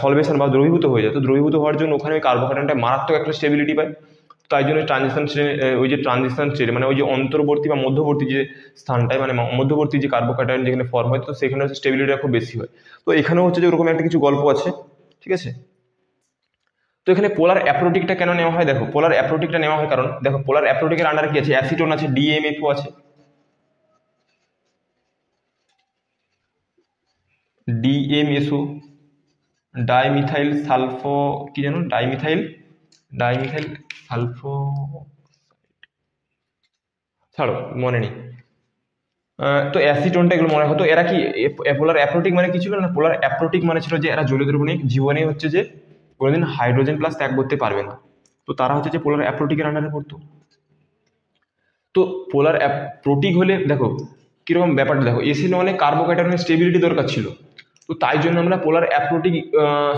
সলভেশন বা দ্রবীভূত হয়ে যায়। তো দ্রবীভূত হওয়ার জন্য ওখানে ওই কার্বোক্যাটায়নটা মারাত্মক একটা স্টেবিলিটি পায়। তাই জন্য ট্রানজিশন স্টেট মানে ওই যে অন্তর্বর্তী বা মধ্যবর্তী যে স্থানটায় মানে মধ্যবর্তী যে কার্বোক্যাটায়ন যেখানে ফর্ম হয়, তো সেখানে হচ্ছে স্টেবিলিটিটা খুব বেশি হয়। তো এখানেও হচ্ছে যে ওরকম একটা কিছু গল্প আছে। ঠিক আছে, তো এখানে পোলার অ্যাপ্রোটিকটা কেন নেওয়া হয়, দেখো পোলার অ্যাপ্রোটিকটা নেওয়া হয় কারণ দেখো পোলার অ্যাপ্রোটিকের আন্ডারে কি আছে, অ্যাসিটোন আছে, ডিএমএফও আছে, ডিএমএসও, ডাইমিথাইল সালফো কি জানো, ডাইমিথাইল সালফো, ছাড়ো মনে নেই। তো অ্যাসিটোনটা এগুলো মনে হতো। এরা কি পোলার অ্যাপ্রোটিক মানে কি ছিল না, পোলার অ্যাপ্রোটিক মানে ছিল যে এরা জলীয় দ্রবণিক জীবনে হচ্ছে যে কোনোদিন হাইড্রোজেন প্লাস ত্যাগ করতে পারবে না, তো তারা হচ্ছে যে পোলার অ্যাপ্রোটিকের আন্ডারে পড়তো। তো পোলার প্রোটিক হলে দেখো কিরকম ব্যাপারটা, দেখো এসিএন1-এ কার্বোক্যাটায়নের স্টেবিলিটি দরকার ছিল, তো তাই জন্য আমরা পোলার অ্যাপ্রোটিক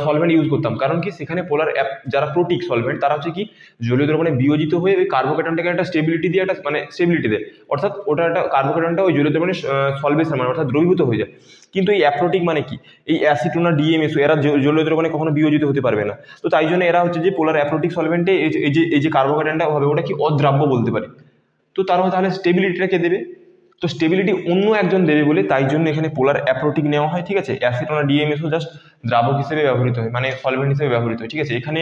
সলভেন্ট ইউজ করতাম। কারণ কি সেখানে পোলার যারা প্রোটিক সলভেন্ট তারা হচ্ছে কি জলীয় দ্রবণে বিয়োজিত হয়ে ওই কার্বোক্যাটায়নটাকে একটা স্টেবিলিটি দিয়ে একটা মানে স্টেবিলিটি দেয়, অর্থাৎ ওটা একটা কার্বোক্যাটায়নটা ওই জলীয় দ্রবণে সলভেশন মানে অর্থাৎ দ্রবীভূত হয়ে যায়। কিন্তু এই অ্যাপ্রোটিক মানে কি, এই অ্যাসিটোনা ডিএমএসও এরা জলীয় দ্রবণে কখনো বিয়োজিত হতে পারবে না, তো তাই জন্য এরা হচ্ছে যে পোলার অ্যাপ্রোটিক সলভেন্টে এই যে কার্বোক্যাটায়নটা হবে ওটা কি অদ্রাব্য বলতে পারি। তো তাহলে স্টেবিলিটিটা কে দেবে, তো স্টেবিলিটি অন্য একজন দেবে বলে তাই জন্য এখানে পোলার অ্যাপ্রোটিক নেওয়া হয়। ঠিক আছে, অ্যাসিটোনা ডিএমএসও জাস্ট দ্রাবক হিসেবে ব্যবহৃত হয় মানে সলভেন্ট হিসেবে ব্যবহৃত হয়। ঠিক আছে, এখানে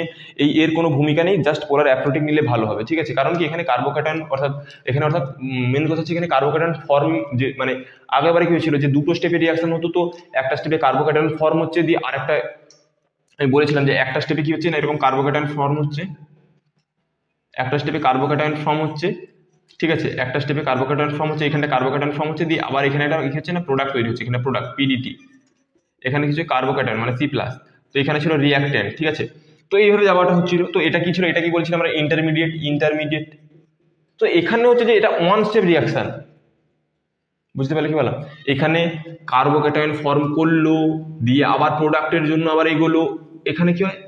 এর কোনো ভূমিকা নেই, জাস্ট পোলার অ্যাপ্রোটিক নিলে ভালো হবে। ঠিক আছে, কারণ কি এখানে কার্বোক্যাটায়ন অর্থাৎ মেন কথা হচ্ছে এখানে কার্বোক্যাটায়ন ফর্ম যে মানে আগেবারে কি হয়েছিল যে দুটো স্টেপে রিয়াকশন হতো, তো একটা স্টেপে কার্বোক্যাটায়ন ফর্ম হচ্ছে দিয়ে আরেকটা আমি বলেছিলাম যে একটা স্টেপে কি হচ্ছে না এরকম কার্বোক্যাটায়ন ফর্ম হচ্ছে, একটা স্টেপে কার্বোক্যাটায়ন ফর্ম হচ্ছে। ঠিক আছে, একটা স্টেপে কার্বোক্যাটায়ন ফর্ম হচ্ছে, এখানে কার্বোক্যাটায়ন ফর্ম হচ্ছে দিয়ে আবার এখানে একটা কি হচ্ছে না প্রোডাক্ট তৈরি হচ্ছে, এখানে প্রোডাক্ট পিডিটি, এখানে কিছু কার্বোক্যাটায়ন মানে সি প্লাস, তো এখানে ছিল রিয়াক্ট্যান্ট। ঠিক আছে, তো এইভাবে যাওয়াটা হচ্ছিল। তো এটা কি ছিল, এটা কি বলছিলাম আমরা ইন্টারমিডিয়েট। তো এখানে হচ্ছে যে এটা ওয়ান স্টেপ রিয়াকশন, বুঝতে পারলে কি বললাম, এখানে কার্বোক্যাটায়ন ফর্ম করলো দিয়ে আবার প্রোডাক্টের জন্য আবার এগুলো, এখানে কি হয়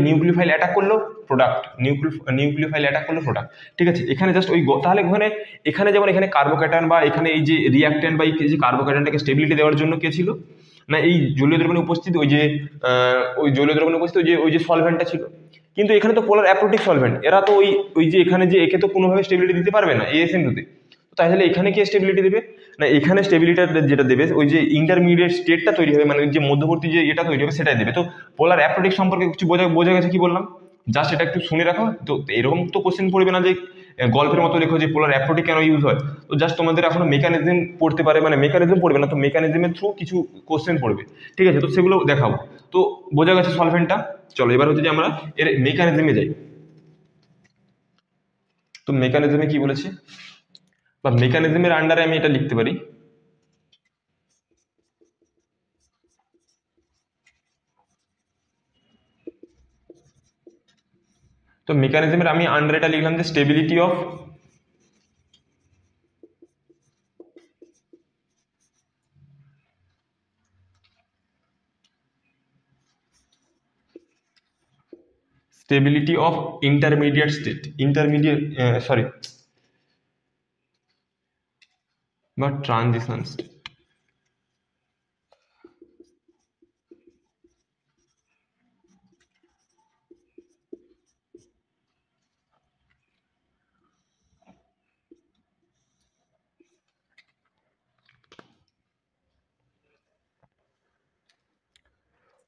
নিউক্লিওফাইল অ্যাটাক করলো প্রোডাক্ট, নিউক্লিওফাইল অ্যাটাক করলো প্রোডাক্ট। ঠিক আছে, এখানে জাস্ট ওই তাহলে এখানে যেমন এখানে কার্বোক্যাটায়ন বা এখানে এই যে রিয়াক্ট্যান্ট বা এই যে কার্বোক্যাটায়নটাকে স্টেবিলিটি দেওয়ার জন্য কে ছিল না, এই জলীয় দ্রবণে উপস্থিত ওই যে জলীয় দ্রবণে উপস্থিত ওই যে সলভেন্টটা ছিল। কিন্তু এখানে তো পোলার অ্যাপ্রোটিক সলভেন্ট, এরা তো ওই ওই যে এখানে যে একে তো কোনোভাবে স্টেবিলিটি দিতে পারবে না ASN2 তে, তাহলে এখানে কি স্টেবিলিটি দেবে না, এখানে স্টেবিলিটি যেটা দেবে ওই যে ইন্টারমিডিয়েট স্টেটটা তৈরি হবে, মানে যে মধ্যবর্তী যে এটা তৈরি হবে সেটাই দেবে। তো পোলার অ্যাপ্রোটিক সম্পর্কে কিছু বোঝা গেছে কি বললাম, জাস্ট এটা একটু শুনে রাখো। তো এরকম তো কোশ্চেন পড়বে না যে গল্পের মতো লেখো যে পোলার অ্যাপ্রোটিক কেন ইউজ হয়, তো জাস্ট তোমাদের এখনো মেকানিজম পড়তে পারে, মানে মেকানিজম পড়বে না তো মেকানিজমের থ্রু কিছু কোশ্চেন পড়বে, ঠিক আছে, তো সেগুলো দেখাবো। তো বোঝা গেছে সলভেন্টটা। চলো এবার হচ্ছে যে আমরা এর মেকানিজমে যাই। তো মেকানিজমে কি বলেছে, বা মেকানিজমের আন্ডারে আমি এটা লিখতে পারি, তো মেকানিজমের আমি আন্ডারে এটা লিখলাম যে stability of intermediate state, sorry বা ট্রানজিশন স্টেট।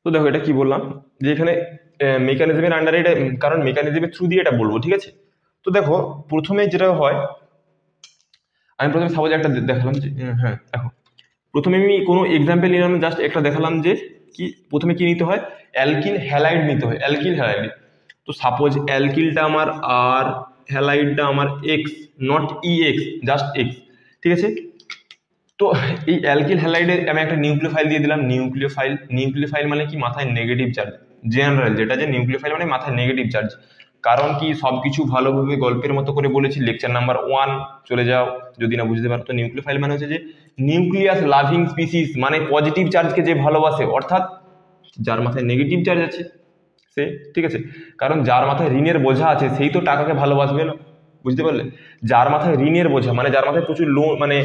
তো দেখো এটা কি বললাম যে এখানে মেকানিজমের আন্ডারে এটা, কারণ মেকানিজমের থ্রু দিয়ে এটা বলবো, ঠিক আছে। তো দেখো প্রথমে যেটা হয়, আমি প্রথমে সাপোজ একটা দেখালাম যে হ্যাঁ দেখো, প্রথমে আমি কোনো এক্সাম্পল নিলাম, জাস্ট একটা দেখালাম যে কি প্রথমে কি নিতে হয়, অ্যালকিল হ্যালাইড নিতে হয়, অ্যালকিল হ্যালাইড। তো সাপোজ অ্যালকিলটা আমার আর, হ্যালাইডটা আমার x, not EX, just x, ঠিক আছে। তো এই অ্যালকিল হ্যালাইডে আমি একটা নিউক্লিওফাইল দিয়ে দিলাম, নিউক্লিওফাইল মানে কি, মাথায় নেগেটিভ চার্জ, জেনারেল যেটা, যে নিউক্লিওফাইল মানে মাথায় নেগেটিভ চার্জ। কারণ কি সবকিছু ভালোভাবে গল্পের মতো করে বলেছি, লেকচার নাম্বার 1 চলে যাও যদি না বুঝতে পারো। তো নিউক্লিওফাইল মানে হচ্ছে যে নিউক্লিয়াস লাভিং স্পিসিস, মানে পজিটিভ চার্জকে যে ভালোবাসে, অর্থাৎ যার মাথায় নেগেটিভ চার্জ আছে সে, ঠিক আছে। কারণ যার মাথায় ঋণের বোঝা আছে সেই তো টাকাকে ভালোবাসবে না, বুঝতে পারলে। যার মাথায় ঋণের বোঝা মানে যার মাথায় প্রচুর লোন, মানে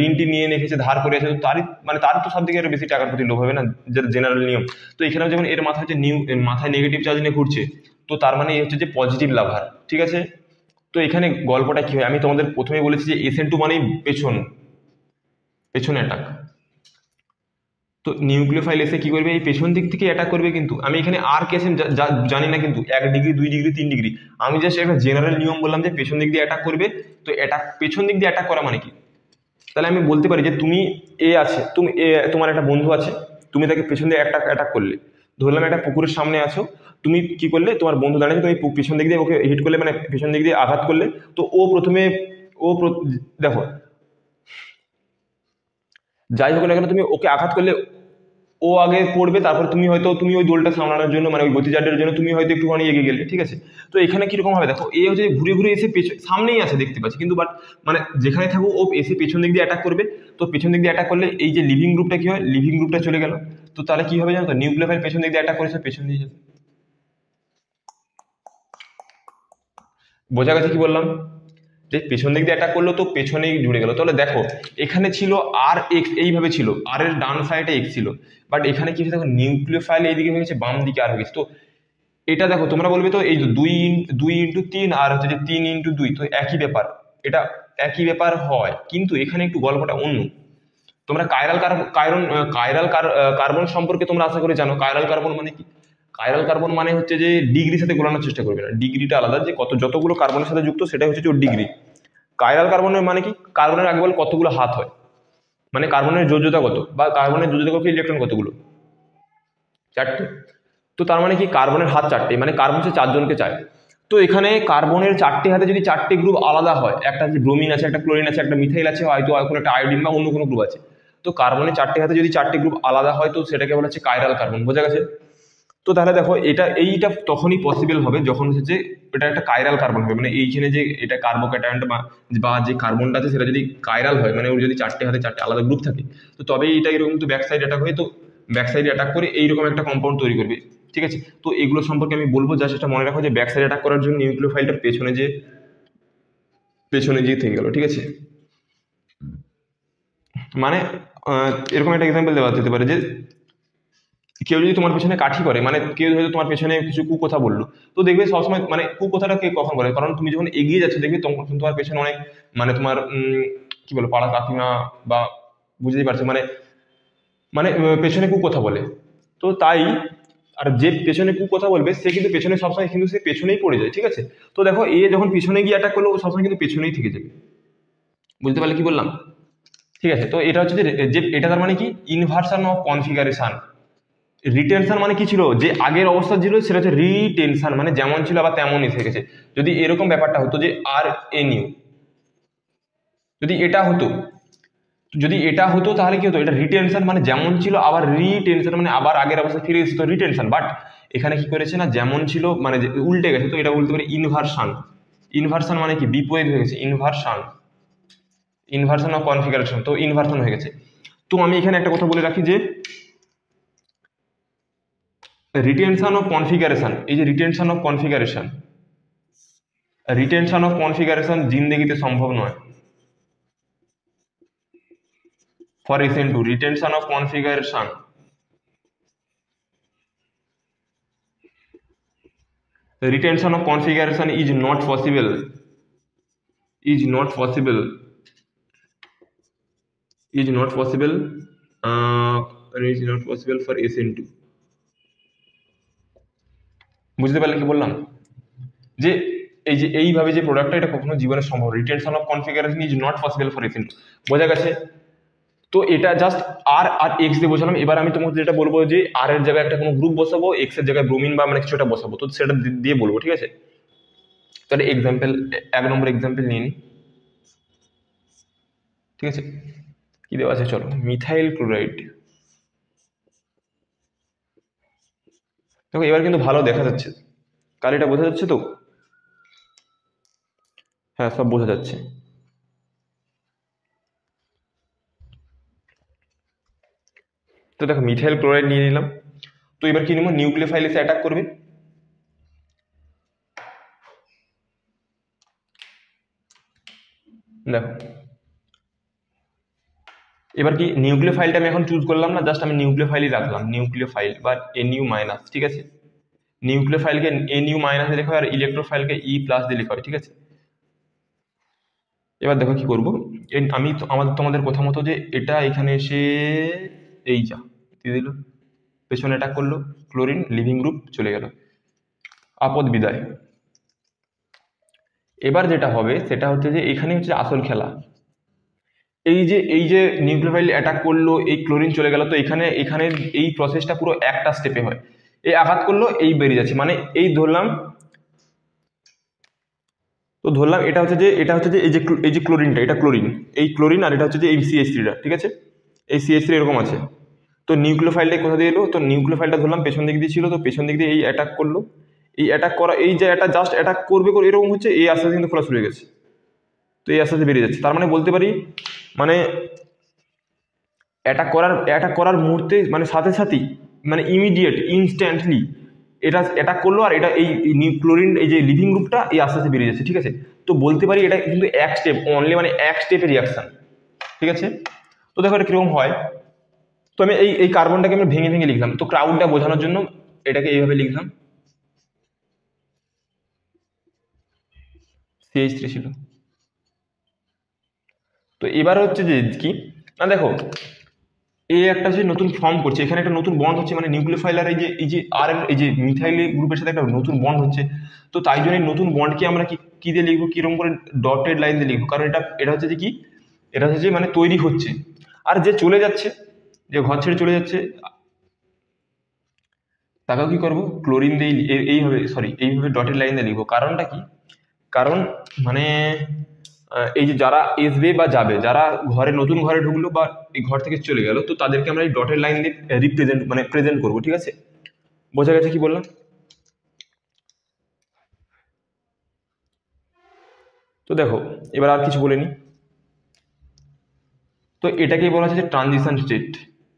ঋণটি নিয়ে রেখেছে, ধার করে আছে, তো তারই তো সব থেকে আরো বেশি টাকার প্রতি লোভ হবে না, যেটা জেনারেল নিয়ম। তো এখানেও যেমন এর মাথায় যে মাথায় নেগেটিভ চার্জ নিয়ে ঘুরছে, তো তার মানে এই হচ্ছে যে পজিটিভ লাভার, ঠিক আছে। তো এখানে গল্পটা কি হয়, আমি তোমাদের প্রথমে বলেছি যে SN2 মানেই পেছনে অ্যাটাক। তো নিউক্লিওফাইল এসে কি করবে, এই পেছন দিক থেকে অ্যাটাক করবে, কিন্তু আমি এখানে আর কেসে জানি না, কিন্তু 1 ডিগ্রি 2 ডিগ্রি 3 ডিগ্রি, আমি জাস্ট একটা জেনারেল নিয়ম বললাম যে পেছন দিক দিয়ে অ্যাটাক করবে। তো পেছন দিক দিয়ে অ্যাটাক করা মানে কি, তাহলে আমি বলতে পারি যে তুমি তোমার একটা বন্ধু আছে, তুমি তাকে পেছন দিয়ে অ্যাটাক করলে, ধরলাম একটা পুকুরের সামনে আছো, তুমি কি করলে, তোমার বন্ধু দাঁড়িয়ে, তুমি পেছন দিক দিয়ে ওকে হিট করলে, মানে পেছন দিক দিয়ে আঘাত করলে। তো দেখো যাই হোক না কেন তুমি ওকে আঘাত করলে, ও আগে পড়বে, তারপর তুমি ওই দোলটা সামলানোর জন্য, মানে ওই গতিজাডের জন্য তুমি হয়তো একটুখানি এগিয়ে গেলে, ঠিক আছে। তো এখানে কিরকম হবে দেখো, এ হচ্ছে ঘুরে ঘুরে এসে সামনেই আছে দেখতে পাচ্ছি, কিন্তু বাট মানে যেখানে থাকুক ও এসে পেছন দিক দিয়ে অ্যাটাক করবে। তো পেছন দিক দিয়ে অ্যাটাক করলে এই যে লিভিং গ্রুপটা কি হয়, লিভিং গ্রুপটা চলে গেল। তো তাহলে কি হবে জানো তো, নিউক্লিওফাইল পেছন দিক দিয়ে অ্যাটাক করেছে, পেছন দিয়ে যাবে। বোঝা গেছে কি বললাম, যে পেছন দিক দিয়ে অ্যাটাক করলো তো পেছনেই জুড়ে গেল। তাহলে দেখো এখানে ছিল RX, এইভাবে ছিল, আর এর ডান সাইডে X ছিল, বাট এখানে কি হচ্ছে দেখো, নিউক্লিওফাইল এইদিকে হয়ে গেছে, বাম দিকে আর হয়ে গেছে। তো এটা দেখো তোমরা বলবে তো এই যে 2 × 3 আর হচ্ছে যে 3 × 2, তো একই ব্যাপার, এটা একই ব্যাপার হয়, কিন্তু এখানে একটু গল্পটা অন্য। তোমরা কার্বন সম্পর্কে তোমরা আশা করে জানো, কাইরাল কার্বন মানে কি। কাইরাল কার্বন মানে হচ্ছে যে ডিগ্রির সাথে গোলানোর চেষ্টা করবে না, ডিগ্রিটা আলাদা, যে যতগুলো কার্বনের সাথে যুক্ত সেটাই হচ্ছে যে ওর ডিগ্রি। কাইরাল কার্বনের মানে কি, কার্বনের আগে বল কতগুলো হাত হয়, মানে কার্বনের যোজ্যতা কত, বা কার্বনের যোজ্যতা কত, ইলেকট্রন কতগুলো, 4টে। তো তার মানে কি, কার্বনের হাত 4টে, মানে কার্বন হচ্ছে 4জনকে চায়। তো এখানে কার্বনের 4টে হাতে যদি 4টে গ্রুপ আলাদা হয়, একটা যে ব্রোমিন আছে, একটা ক্লোরিন আছে, একটা মিথাইল আছে, হয়তো কোনো একটা আয়োডিন বা অন্য কোনো গ্রুপ আছে। তো কার্বনের 4টে হাতে যদি 4টে গ্রুপ আলাদা হয়, তো সেটাকে বলা হচ্ছে কাইরাল কার্বন, বোঝা গেছে। তো তাহলে দেখো এইটা তখনই পসিবল হবে যখন হচ্ছে যে এটা একটা কাইরাল কার্বন হবে, মানে এইখানে যে এটা কার্বোক্যাটায়ন বা যে কার্বনটা আছে সেটা যদি কাইরাল হয়, মানে ওর যদি 4টে হাতে 4টে আলাদা গ্রুপ থাকে, তো তবেই এটা এরকম তো ব্যাক সাইড অ্যাটাক হয়, তো ব্যাক সাইডে অ্যাটাক করে এইরকম একটা কম্পাউন্ড তৈরি করবে, ঠিক আছে। তো এগুলো সম্পর্কে আমি বলবো, যা সেটা মনে রাখো যে ব্যাক সাইড অ্যাটাক করার জন্য নিউক্লিওফাইলটার পেছনে যে থেকে গেল, ঠিক আছে। মানে এরকম একটা এক্সাম্পল দেওয়া যেতে পারে যে কেউ যদি তোমার পেছনে কাঠি করে, মানে কেউ হয়তো তোমার পেছনে কিছু কুকথা বললো, তো দেখবে সবসময় মানে কুকথাটা কে কখন বলে, কারণ তুমি যখন এগিয়ে যাচ্ছ দেখবে তখন তোমার পেছনে অনেক মানে তোমার কি বলো পাড়া কাকিমা বা বুঝতেই পারছো মানে মানে পেছনে কুকথা বলে। তো তাই আর যে পেছনে কুকথা বলবে সে কিন্তু পেছনে সবসময় কিন্তু সে পেছনেই পড়ে যায়, ঠিক আছে। তো দেখো এ যখন পিছনে গিয়ে অ্যাটাক করলো ও সবসময় কিন্তু পেছনেই থেকে যাবে। বুঝতে পারলে কি বললাম? ঠিক আছে, তো এটা হচ্ছে যে এটা তার মানে কি ইনভার্সন অফ কনফিগারেশন। রিটেনশন মানে কি ছিল, যে আগের অবস্থা ছিল সেটা হচ্ছে রিটেনশন, মানে যেমন ছিল আবার তেমনই থেকে গেছে। যদি এরকম ব্যাপারটা হতো যে আর এন ইউ, যদি এটা হতো, যদি এটা হতো তাহলে কি হতো, এটা রিটেনশন মানে যেমন ছিল আবার রিটেনশন মানে আবার আগের অবস্থা ফিরে এসেছে, তো রিটেনশন। বাট এখানে কি করেছে না, যেমন ছিল মানে উল্টে গেছে, তো এটা বলতে পারি ইনভার্সন। ইনভার্সন মানে কি বিপরীত হয়ে গেছে, ইনভার্সন, ইনভার্সন অফ কনফিগারেশন, তো ইনভার্সন হয়ে গেছে। তো আমি এখানে একটা কথা বলে রাখি যে রিটেনশন অফ কনফিগারেশন, এই যে retention of configuration, retention of configuration জিন্দেগিতে সম্ভব নয়। For SN2 retention of configuration, retention of configuration is not possible, is not possible, is not possible, is not possible for SN2। বুঝতে পারলে কি বললাম, যে এই যে এইভাবে যে প্রোডাক্টটা এটা কখনো জীবনে সম্ভব, retention of configuration is not possible for SN2। বোঝা গেছে? তো এটা জাস্ট আর আর এক্স দিয়ে বোঝালাম। এবার আমি তোমাকে যেটা বলবো যে আর এর জায়গায় একটা কোনো গ্রুপ বসাবো, এক্স এর জায়গায় ব্রোমিন বা মানে কিছু একটা বসাবো, তো সেটা দিয়ে বলবো, ঠিক আছে। তাহলে এক্সাম্পল, 1 নম্বর এক্সাম্পল নিয়ে নিই, ঠিক আছে। কি দেওয়া আছে চলো, মিথাইল ক্লোরাইড। দেখো এবার কিন্তু ভালো দেখা যাচ্ছে, কালিটা বোঝা যাচ্ছে তো? হ্যাঁ সব বোঝা যাচ্ছে। তো দেখো মিথাইল ক্লোরাইড নিয়ে নিলাম, তো এবার কি নেবো, নিউক্লিওফাইল এসে অ্যাটাক করবে। দেখো এবার কি নিউক্লিওফাইলটা আমি এখন চুজ করলাম না, জাস্ট আমি নিউক্লিওফাইলই রাখলাম, নিউক্লিওফাইল বা NU মাইনাস, ঠিক আছে। নিউক্লিওফাইলকে NU মাইনাস দিয়ে লেখা হয় আর ইলেকট্রোফাইলকে E প্লাস দিয়ে লেখা হয়, ঠিক আছে। এবার দেখো কি করবো, আমি তোমাদের কথা মতো যে এটা এখানে এসে এই যা দিয়ে দিল, পেছনে অ্যাটাক করলো, ক্লোরিন লিভিং গ্রুপ চলে গেল, আপদ বিদায়। এবার যেটা হবে সেটা হচ্ছে যে এখানে হচ্ছে আসল খেলা, এই যে নিউক্লিওফাইল অ্যাটাক করলো, এই ক্লোরিন চলে গেল, তো এখানে এখানে এই প্রসেসটা পুরো একটা স্টেপে হয়। এই আঘাত করলো, এই বেরিয়ে যাচ্ছে, মানে এই ধরলাম, তো ধরলাম এটা হচ্ছে যে এই যে ক্লোরিনটা, এটা ক্লোরিন, এই ক্লোরিন, আর এটা হচ্ছে যে এই CH3টা, ঠিক আছে। এই CH3 এরকম আছে, তো নিউক্লিওফাইলটা কোথা দিয়ে এলো, তো নিউক্লিওফাইলটা ধরলাম পেছন দিক দিয়ে ছিল, তো পেছন দিক দিয়ে এই অ্যাটাক করলো, এই অ্যাটাক করা, এই যে এটা জাস্ট অ্যাটাক করবে করে এরকম হচ্ছে, এই আস্তে আস্তে কিন্তু খোলা শুরু হয়ে গেছে, তো এই আস্তে আস্তে বেরিয়ে যাচ্ছে। তার মানে বলতে পারি মানে অ্যাটাক করার মুহূর্তে মানে সাথে সাথেই মানে ইমিডিয়েট ইনস্ট্যান্টলি এটা অ্যাটাক করলো, আর এটা এই ক্লোরিন এই যে লিভিং গ্রুপটা এই আস্তে আস্তে বেরিয়ে যাচ্ছে, ঠিক আছে। তো বলতে পারি এটা কিন্তু এক স্টেপ অনলি, মানে এক স্টেপের রিয়াকশন, ঠিক আছে। তো দেখো এটা কিরকম হয়, তো আমি এই কার্বনটাকে আমি ভেঙে ভেঙে লিখলাম, তো ক্রাউডটা বোঝানোর জন্য এটাকে এইভাবে লিখলাম, CH3 ছিল। তো এবার হচ্ছে যে কি না, দেখো এই একটা যে নতুন ফর্ম করছে, এখানে একটা নতুন বন্ড হচ্ছে, মানে নিউক্লিওফাইল আর এই যে আর এই যে মিথাইল গ্রুপের সাথে একটা নতুন বন্ড হচ্ছে। তো তাই জন্য এই নতুন বন্ডকে আমরা কি দিয়ে লিখবো, কিরকম করে ডটেড লাইন দিয়ে লিখবো, কারণ এটা হচ্ছে যে কি, এটা হচ্ছে যে মানে তৈরি হচ্ছে। আর যে চলে যাচ্ছে, যে ঘর ছেড়ে চলে যাচ্ছে, তাকেও কি করবো, ক্লোরিন দিয়ে এইভাবে এইভাবে ডটেড লাইন দিয়ে লিখবো। কারণটা কি, কারণ মানে এই যে যারা আসবে বা যাবে, যারা নতুন ঘরে ঢুকলো বা এই ঘর থেকে চলে গেল, তো তাদেরকে আমরা এই ডটেড লাইন দিয়ে রিপ্রেজেন্ট মানে প্রেজেন্ট করবো, ঠিক আছে। বোঝা গেছে কি বললাম? তো দেখো এবার আর কিছু বলে নি, তো এটাকেই বলা হচ্ছে যে ট্রানজিশন স্টেট,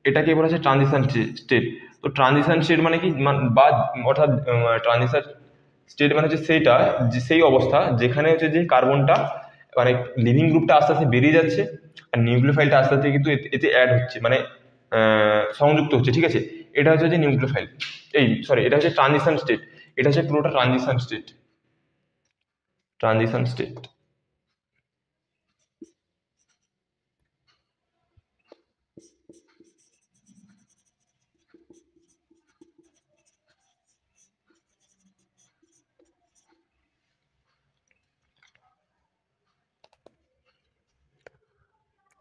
এটাকেই বলা হচ্ছে ট্রানজিশন স্টেট। তো ট্রানজিশন স্টেট মানে কি, বা অর্থাৎ ট্রানজিশন স্টেট মানে হচ্ছে সেইটা, যে সেই অবস্থা যেখানে হচ্ছে যে কার্বনটা মানে লিভিং গ্রুপটা আস্তে আস্তে বেরিয়ে যাচ্ছে, আর নিউক্লিওফাইলটা আস্তে আস্তে কিন্তু এতে অ্যাড হচ্ছে, মানে সংযুক্ত হচ্ছে, ঠিক আছে। এটা হচ্ছে যে নিউক্লিওফাইল, এই সরি এটা হচ্ছে ট্রানজিশন স্টেট, এটা হচ্ছে পুরোটা ট্রানজিশন স্টেট, ট্রানজিশন স্টেট।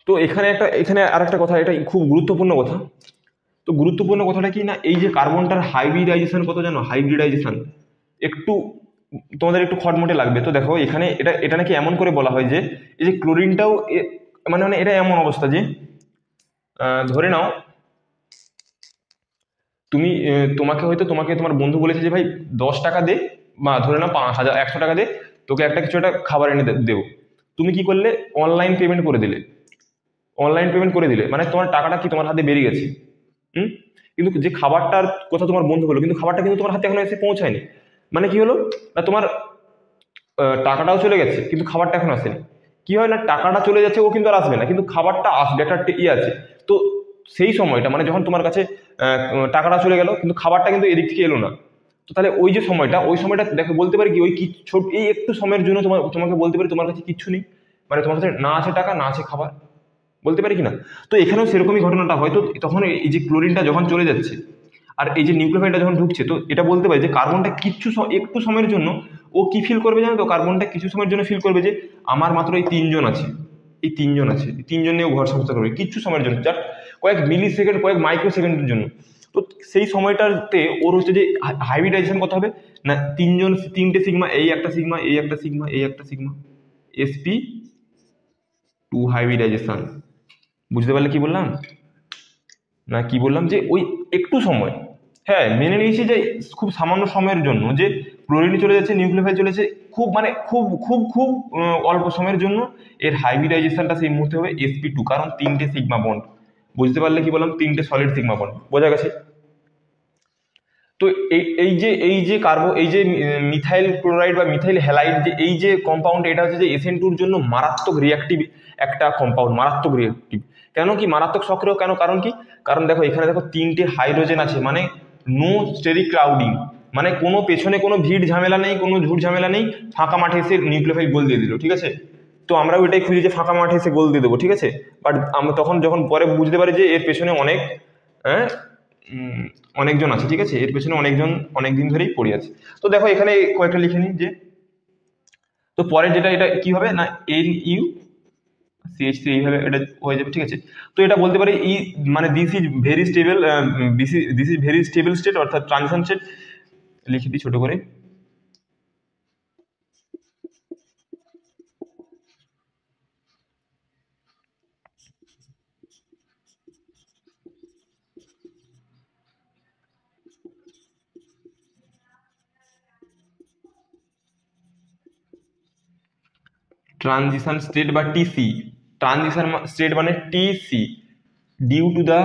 তো এখানে আর একটা কথা, এটা খুব গুরুত্বপূর্ণ কথা। তো গুরুত্বপূর্ণ কথাটা কি না, এই যে কার্বনটার হাইব্রিডাইজেশন কত জানো, হাইব্রিডাইজেশন একটু তোমাদের একটু খটমটে লাগবে। তো দেখো এখানে এটা নাকি এমন করে বলা হয় যে এই যে ক্লোরিনটাও মানে মানে এটা এমন অবস্থা যে ধরে নাও তুমি তোমাকে তোমার বন্ধু বলেছে যে ভাই 10 টাকা দে, বা ধরে নাও 100 টাকা দে, তোকে একটা কিছু একটা খাবার এনে দেবো। তুমি কি করলে, অনলাইন পেমেন্ট করে দিলে, অনলাইন পেমেন্ট করে দিলে, মানে তোমার টাকাটা কি তোমার হাতে বেরিয়ে গেছে। হুম। কিন্তু যে খাবারটার কথা তোমার বন্ধু বলো, কিন্তু খাবারটা কিন্তু তোমার হাতে এখনো এসে পৌঁছায়নি। মানে কি হলো না, তোমার টাকাটাও চলে গেছে কিন্তু খাবারটা এখন আসেনি। কি হয় না, টাকাটা চলে যাচ্ছে, ও কিন্তু আর আসবে না, কিন্তু খাবারটা আসবে, একটা আছে। তো সেই সময়টা মানে যখন তোমার কাছে টাকাটা চলে গেল কিন্তু খাবারটা কিন্তু এদিক থেকে এলো না, তো তাহলে ওই সময়টা দেখো বলতে পারি কি, ওই কি ছোট এই একটু সময়ের জন্য তোমাকে বলতে পারি তোমার কাছে কিচ্ছু নেই, মানে তোমার কাছে না আছে টাকা, না আছে খাবার, বলতে পারি কিনা। তো এখানেও সেরকমই ঘটনাটা হয়। তো তখন এই যে ক্লোরিনটা যখন চলে যাচ্ছে আর এই যে নিউক্লিওফাইলটা যখন ঢুকছে, তো এটা বলতে পারি যে কার্বনটা একটু সময়ের জন্য ও কি ফিল করবে জানো তো, কার্বনটা কিছু সময়ের জন্য ফিল করবে যে আমার মাত্র এই তিনজন আছে, এই তিনজন নিয়েও ঘর সংসার করবে কিছু সময়ের জন্য, যার কয়েক মিলি সেকেন্ড, কয়েক মাইক্রো সেকেন্ডের জন্য। তো সেই সময়টাতে ওর হচ্ছে যে হাইব্রিডাইজেশন কত হবে না, তিনটে সিগমা, এই একটা সিগমা, এই একটা সিগমা, এই একটা সিগমা, sp2 হাইব্রিডাইজেশন। বুঝতে পারলে কি বললাম না, কি বললাম যে ওই একটু সময়, হ্যাঁ মেনে নিয়েছি যে খুব সামান্য সময়ের জন্য যে ক্লোরিন চলে যাচ্ছে, নিউক্লিওফাইল চলে যাচ্ছে, খুব মানে খুব খুব খুব অল্প সময়ের জন্য এর হাইব্রিডাইজেশনটা সেই মুহূর্তে হবে sp2, কারণ তিনটে সিগমা বন্ড। বুঝতে পারলে কি বললাম, তিনটে সলিড সিগমা বন্ড, বোঝা গেছে। তো এই যে মিথাইল ক্লোরাইড বা মিথাইল হ্যালাইড, যে এই যে কম্পাউন্ড, এটা হচ্ছে যে SN2 জন্য মারাত্মক রিয়াক্টিভ একটা কম্পাউন্ড, মারাত্মক রিয়াক্টিভ। কেন কি মারাত্মক সক্রিয় কেন, কারণ কি, কারণ দেখো এখানে দেখো তিনটে হাইড্রোজেন আছে, মানে নো স্টেরিক ক্রাউডিং, মানে কোনো পেছনে কোনো ভিড় ঝামেলা নেই, কোনো ঝুট ঝামেলা নেই, ফাঁকা মাঠে এসে নিউক্লিওফাইল গোল দিয়ে দিল, ঠিক আছে। তো আমরা ওইটাই খুঁজি যে ফাঁকা মাঠে এসে গোল দিয়ে দেবো, ঠিক আছে। বাট আমরা তখন যখন পরে বুঝতে পারি যে এর পেছনে অনেক হ্যাঁ অনেকজন আছে, ঠিক আছে, এর পেছনে অনেকজন অনেকদিন ধরেই পড়ে আছে। তো দেখো এখানে কয়েকটা লিখে নিই যে, তো পরে যেটা এটা কি হবে না, NuCH3 এইভাবে এটা হয়ে যাবে, ঠিক আছে। তো এটা বলতে পারি মানে this is very stable, this is very stable state, অর্থাৎ ট্রানজিশন স্টেট। লিখে দিই ছোট করে, ট্রানজিশন স্টেট বা TC, ট্রানজিশন স্টেট মানে TC, due to the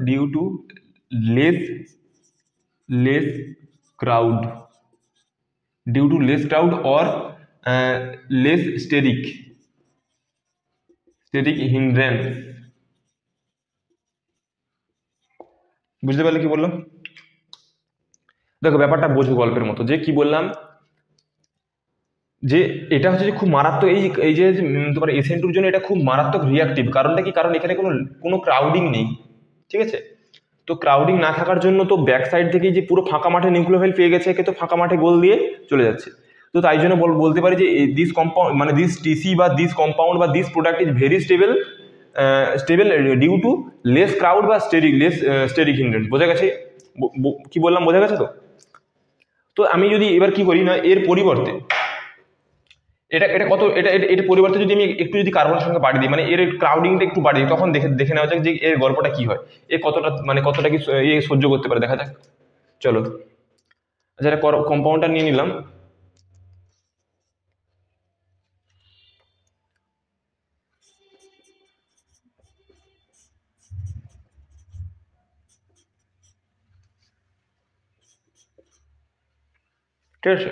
due to less less crowd, due to less crowd or less steric hindrance. বুঝতে পারলে কি বললাম, দেখো ব্যাপারটা বোঝো গল্পের মতো, যে কি বললাম যে এটা হচ্ছে যে খুব মারাত্মক, এই যে তোমার SN2 জন্য এটা খুব মারাত্মক রিয়াক্টিভ। কারণটা কি, কারণ এখানে কোনো কোনো ক্রাউডিং নেই, ঠিক আছে। তো ক্রাউডিং না থাকার জন্য তো ব্যাক সাইড থেকে যে পুরো ফাঁকা মাঠে নিউক্লিওফাইল পেয়ে গেছে, একে তো ফাঁকা মাঠে গোল দিয়ে চলে যাচ্ছে। তো তাই জন্য বলতে পারি যে দিস কম্পাউন্ড মানে দিস TC বা দিস কম্পাউন্ড বা this product is very stable due to less crowd বা স্টেরিক হিন্ড্রেন্স। বোঝা গেছে কি বললাম, বোঝা গেছে তো। তো আমি যদি এবার কি করি না, এর পরিবর্তে এটা কত, এটা পরিবর্তে যদি আমি একটু যদি কার্বনের সংখ্যা বাড়িয়ে দিই, মানে এর ক্রাউডিংটা একটু বাড়িয়ে দিই, তখন দেখে নেওয়া যাক যে এর গল্পটা কি হয়, এ কতটা কি সহ্য করতে পারে, দেখা যাক। চলো, আচ্ছা এটা কম্পাউন্ডটা নিয়ে নিলাম। ঠিক আছে,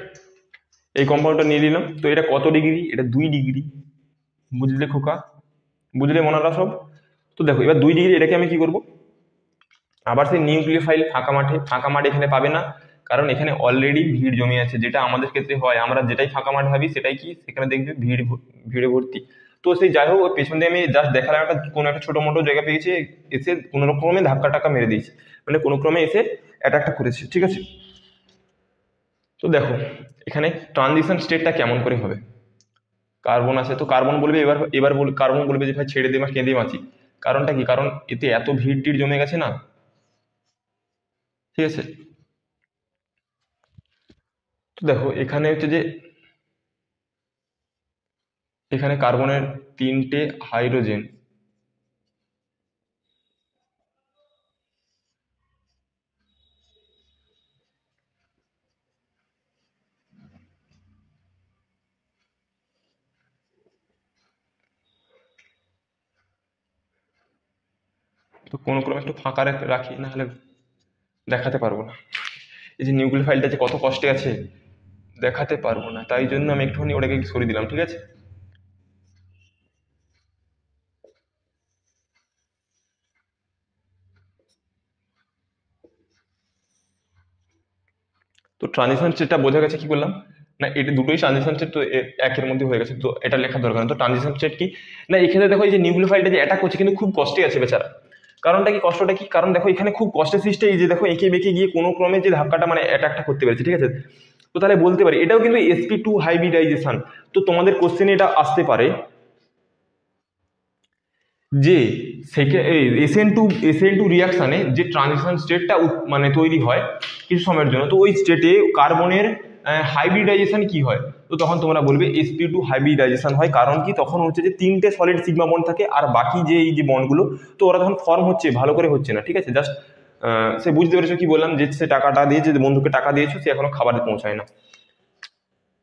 এই কম্পাউন্ডটা নিয়ে নিলাম। তো এটা কত ডিগ্রি, এটা 2 ডিগ্রি। বুঝলে খোকা, বুঝলে মনারা সব। তো দেখো এবার 2 ডিগ্রি, এটাকে আমি কি করব, আবার সেই নিউক্লিওফাইল ফাঁকা মাঠ এখানে পাবে না, কারণ এখানে অলরেডি ভিড় জমে আছে। যেটা আমাদের ক্ষেত্রে হয়, আমরা যেটাই ফাঁকা মাঠ ভাবি সেটাই কি সেখানে দেখবে ভিড়ে ভর্তি। তো সেই যাই হোক, ওর পেছন দিয়ে আমি জাস্ট দেখালাম কোনো একটা ছোটো মোটো জায়গা পেয়েছে, এসে কোনো রকমে ধাক্কা টাক্কা মেরে দিয়েছে, মানে কোনো ক্রমে এসে অ্যাটাকটা করেছে, ঠিক আছে। তো দেখো এখানে ট্রানজিশন স্টেটটা কেমন করে হবে। কার্বন আছে, তো কার্বন বলবে কার্বন বলবে যে ভাই ছেড়ে দে বা কেঁদে বাঁচি। কারণটা কি, কারণ এতে এত ভিড় টিড় জমে গেছে না, ঠিক আছে। তো দেখো এখানে হচ্ছে যে এখানে কার্বনের 3টে হাইড্রোজেন, তো কোনো ক্রমে একটু ফাঁকা রাখি, না হলে দেখাতে পারবো না। এই যে নিউক্লিয় ফাইলটা যে কত কষ্টে আছে, দেখাতে পারবো না, তাই জন্য আমি একটুখানি ওটাকে সরিয়ে দিলাম, ঠিক আছে। তো ট্রানজিশন স্টেটটা বোঝা গেছে কি বললাম না, এটা দুটোই ট্রানজিশন স্টেট, তো একের মধ্যে হয়ে গেছে, তো এটা লেখার দরকার নেই। তো ট্রানজিশন স্টেট কি না, এখানে দেখো এই যে নিউক্লিয় ফাইলটা যে অ্যাটাক করছে কিন্তু খুব কষ্টে আছে বেচারা। কারণটা কি, কষ্টটা কি, কারণ দেখো এখানে খুব কষ্টের সৃষ্টি, এই যে দেখো এঁকে বেঁকে গিয়ে কোনো ক্রমে যে ধাক্কাটা মানে অ্যাটাকটা করতে পেরেছে, ঠিক আছে। তো তাহলে বলতে পারি এটাও কিন্তু sp2 হাইব্রিডাইজেশন। তো তোমাদের কোশ্চেনে এটা আসতে পারে যে এসএন টু রিয়াকশানে যে ট্রানজিশন স্টেটটা মানে তৈরি হয় কিছু সময়ের জন্য, তো ওই স্টেটে কার্বনের হাইব্রিডাইজেশন কি হয়, তো তখন তোমরা বলবে sp2 হাইব্রিডাইজেশন হয়। কারণ কি, তখন হচ্ছে যে 3টে সলিড সিগমা বন্ড থাকে, আর বাকি যে এই যে বন্ডগুলো তো ওরা তখন ফর্ম হচ্ছে, ভালো করে হচ্ছে না, ঠিক আছে। জাস্ট সে বুঝতে পেরেছো কি বললাম, যে সে টাকাটা দিয়েছে, যে বন্ধুকে টাকা দিয়েছো, সে এখনো খাবারে পৌঁছায় না,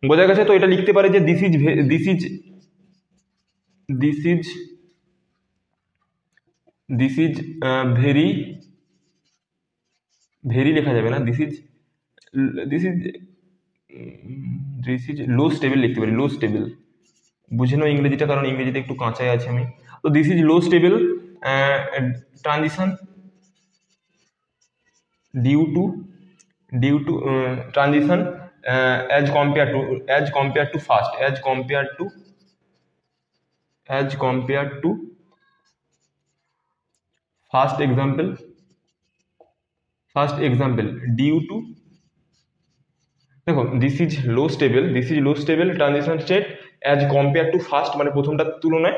বোঝা গেছে। তো এটা লিখতে পারে যে দিস ইজ ভেরি ভেরি লেখা যাবে না, দিস ইজ লো স্টেবল লিখতে পারি, লো স্টেবল, বুঝে নাও ইংরেজিটা, কারণ ইংরেজিতে একটু কাঁচাই আছে আমি। তো this is low stable transition due to transition as compared to fast, as compared to fast example due to, দেখো this is low stable transition state as compare to first, মানে প্রথমটার তুলনায়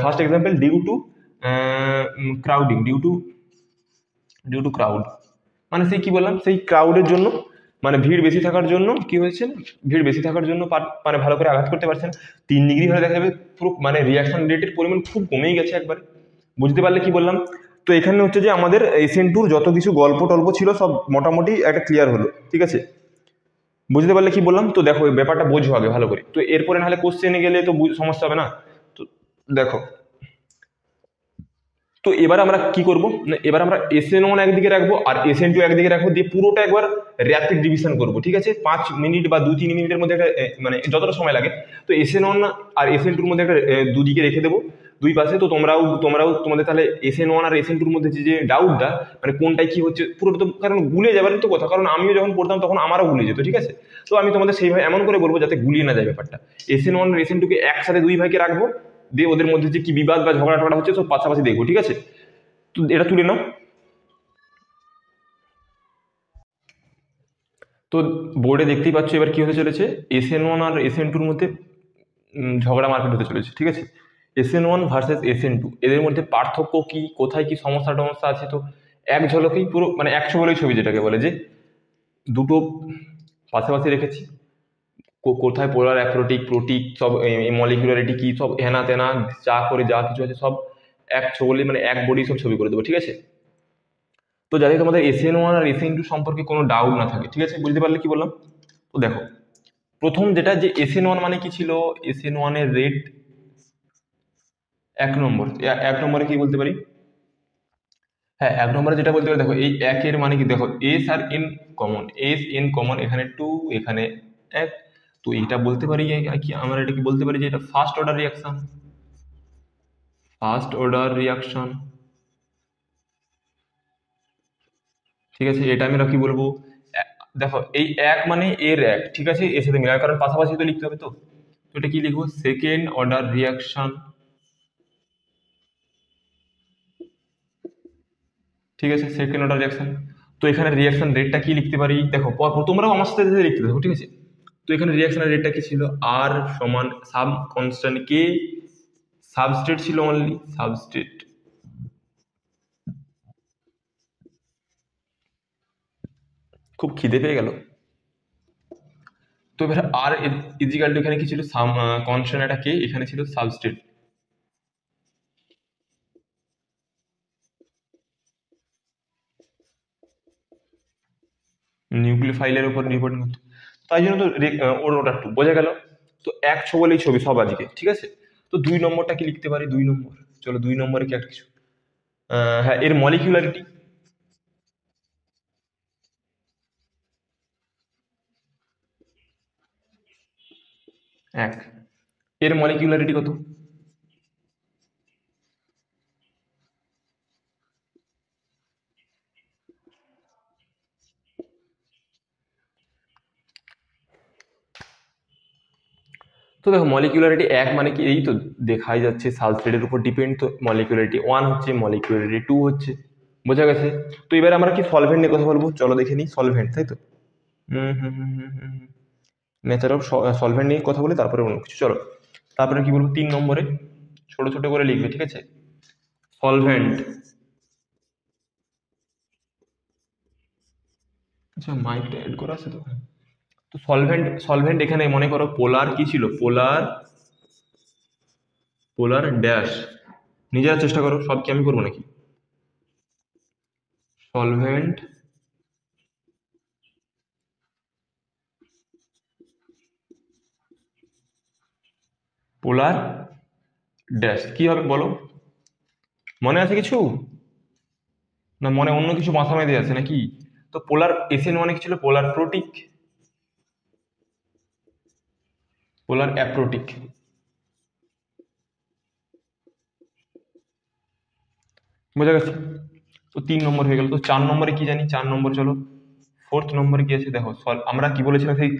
first example due to crowding, due to crowd, মানে সেই কি বললাম, সেই ক্রাউডের জন্য, মানে ভিড় বেশি থাকার জন্য কি হয়েছে, ভিড় বেশি থাকার জন্য মানে ভালো করে আঘাত করতে পারছে না। 3 ডিগ্রি হলে দেখা যাবে পুরো মানে রিয়াকশন রেটের পরিমাণ খুব কমেই গেছে একবারে, বুঝতে পারলে কি বললাম। তো এখানে হচ্ছে যে আমাদের এসএন2 যত কিছু গল্প টল্প ছিল সব মোটামুটি একটা ক্লিয়ার হলো, ঠিক আছে, বুঝতে পারলে কি বললাম। তো দেখো এই ব্যাপারটা বোঝো আগে ভালো করে, তো এরপরে নাহলে কোশ্চেনে গেলে তো সমস্যা হবে না। তো দেখো, তো এবার আমরা কি করব না, এবার আমরা SN1 একদিকে রাখবো আর SN2 একদিকে রাখবো, দিয়ে পুরোটা একবার র্যাপিড ডিভিশন করবো, ঠিক আছে। 5 মিনিট বা 2-3 মিনিটের মধ্যে একটা মানে যতটা সময় লাগে, তো SN1 আর SN2-র মধ্যে একটা দুদিকে রেখে দেবো, দুই পাশে। তো তোমরাও তোমাদের তাহলে SN1 আর SN2-র মধ্যে যে ডাউটটা, মানে কোনটায় কি হচ্ছে পুরোটা, তো কারণ গুলে যাবার তো কথা, কারণ আমিও যখন পড়তাম তখন আমারও গুলে যেত, ঠিক আছে। তো আমি তোমাদের সেইভাবে এমন করে বলবো যাতে গুলিয়ে না যায় ব্যাপারটা। SN1 আর SN2-কে একসাথে দুই ভাইকে রাখবো, দিয়ে ওদের মধ্যে যে কি বিবাদ বা ঝগড়া টগড়া হচ্ছে সব পাশাপাশি দেখবো, ঠিক আছে। তো এটা তুলে নাও। তো বোর্ডে দেখতেই পাচ্ছ এবার কি হতে চলেছে, SN1 আর SN2-র মধ্যে ঝগড়া মারপিট হতে চলেছে, ঠিক আছে। SN1 ভার্সেস SN2, এদের মধ্যে পার্থক্য কি, কোথায় কি সমস্যা টমস্যা আছে, তো এক ঝলকেই পুরো মানে 100 বলেই ছবি, যেটাকে বলে যে দুটো পাশাপাশি রেখেছি, কোথায় পোলার প্রোটিক সব মলিকুলারিটি কি সব হেনা তেনা যা করে যা কিছু আছে সব এক ছবি, মানে এক বডি সব ছবি করে দেবো, ঠিক আছে। তো যাতে তোমাদের SN1 আর SN2 সম্পর্কে কোনো ডাউট না থাকে, ঠিক আছে, বুঝতে পারলে কি বললাম। তো দেখো প্রথম যেটা, যে SN1 মানে কি ছিল, SN1 এর রেট 1 নম্বরে কি বলতে পারি, হ্যাঁ 1 নম্বরে যেটা বলতে পারি, দেখো এই একের মানে কি, দেখো এস এন কমন, এখানে 2, এখানে 1, তো এটা বলতে পারি কি, আমরা এটা কি বলতে পারি যে এটা ফার্স্ট অর্ডার রিয়াকশন, ঠিক আছে, এটা আমরা কি বলবো, দেখো এই এক মানে এর এক, ঠিক আছে, এর সাথে মিলায়, কারণ পাশাপাশি তো লিখতে হবে। তো এটা কি লিখবো, সেকেন্ড অর্ডার রিয়াকশন, ঠিক আছে, সেকেন্ড অর্ডার রিয়াকশন। তো এখানে রিয়াকশন রেটটা কি লিখতে পারি, দেখো তোমরাও আমার সাথে সাথে লিখতে থাকো, ঠিক আছে। তো এখানে রিয়াকশনের রেটটা কি ছিল, আর সমান সাব কনস্ট্যান্ট কে, সাবস্টেট ছিল অনলি সাবস্টেট, খুব খিদে পেয়ে গেল। তো এবার আর ইজিক্যাল টু এখানে কি ছিল, কনস্ট্যান্ট একটা কে, এখানে ছিল সাবস্টেট। নিউক্লিওফাইলের উপর নির্ভর করতো, তাই জন্য তো ওটা একটু বোঝা গেল। তো এক ছবলেই ছবি সব আজকে, ঠিক আছে। তো 2 নম্বরটা কি লিখতে পারি, 2 নম্বর, চলো 2 নম্বরে কি একটা কিছু, হ্যাঁ, এর মলিকুলারিটি, এক, এর মলিকুলারিটি কত, তো দেখো মলিকুলারিটি এক মানে কি, এই তো দেখাই যাচ্ছে সাবস্ট্রেটের উপর ডিপেন্ড, তো মলিকুলারিটি 1 হচ্ছে, মলিকুলারিটি 2 হচ্ছে, বোঝা গেছে। তো এবার আমরা কি সলভেন্ট নিয়ে কথা বলবো, চলো দেখে নিই সলভেন্ট, তাই তো। নেচার অফ সলভেন্ট নিয়ে কথা বলি, তারপরে অন্য কিছু, চলো। তারপরে কি বলবো, 3 নম্বরে ছোট ছোট করে লিখবে, ঠিক আছে, সলভেন্ট। আচ্ছা, মাইকটা অ্যাড করা আছে তো, হ্যাঁ। তো সলভেন্ট, সলভেন্ট এখানে মনে করো পোলার কি ছিল, পোলার, পোলার ড্যাশ, নিজেরা চেষ্টা করো, সব কি আমি করবো নাকি, সলভেন্ট পোলার ড্যাশ, কি হবে বলো, মনে আছে কিছু, না মনে অন্য কিছু মাথা মেঁধে আছে নাকি। তো পোলার এসএন মানে কি ছিল, পোলার প্রোটিক, পোলার অ্যাপ্রোটিক, বোঝা গেছে। তো 3 নম্বর হয়ে গেল। তো 4 নম্বরে কি জানি, 4 নম্বর, চলো 4th নম্বরে কি আছে দেখো, আমরা কি বলেছিলাম সেই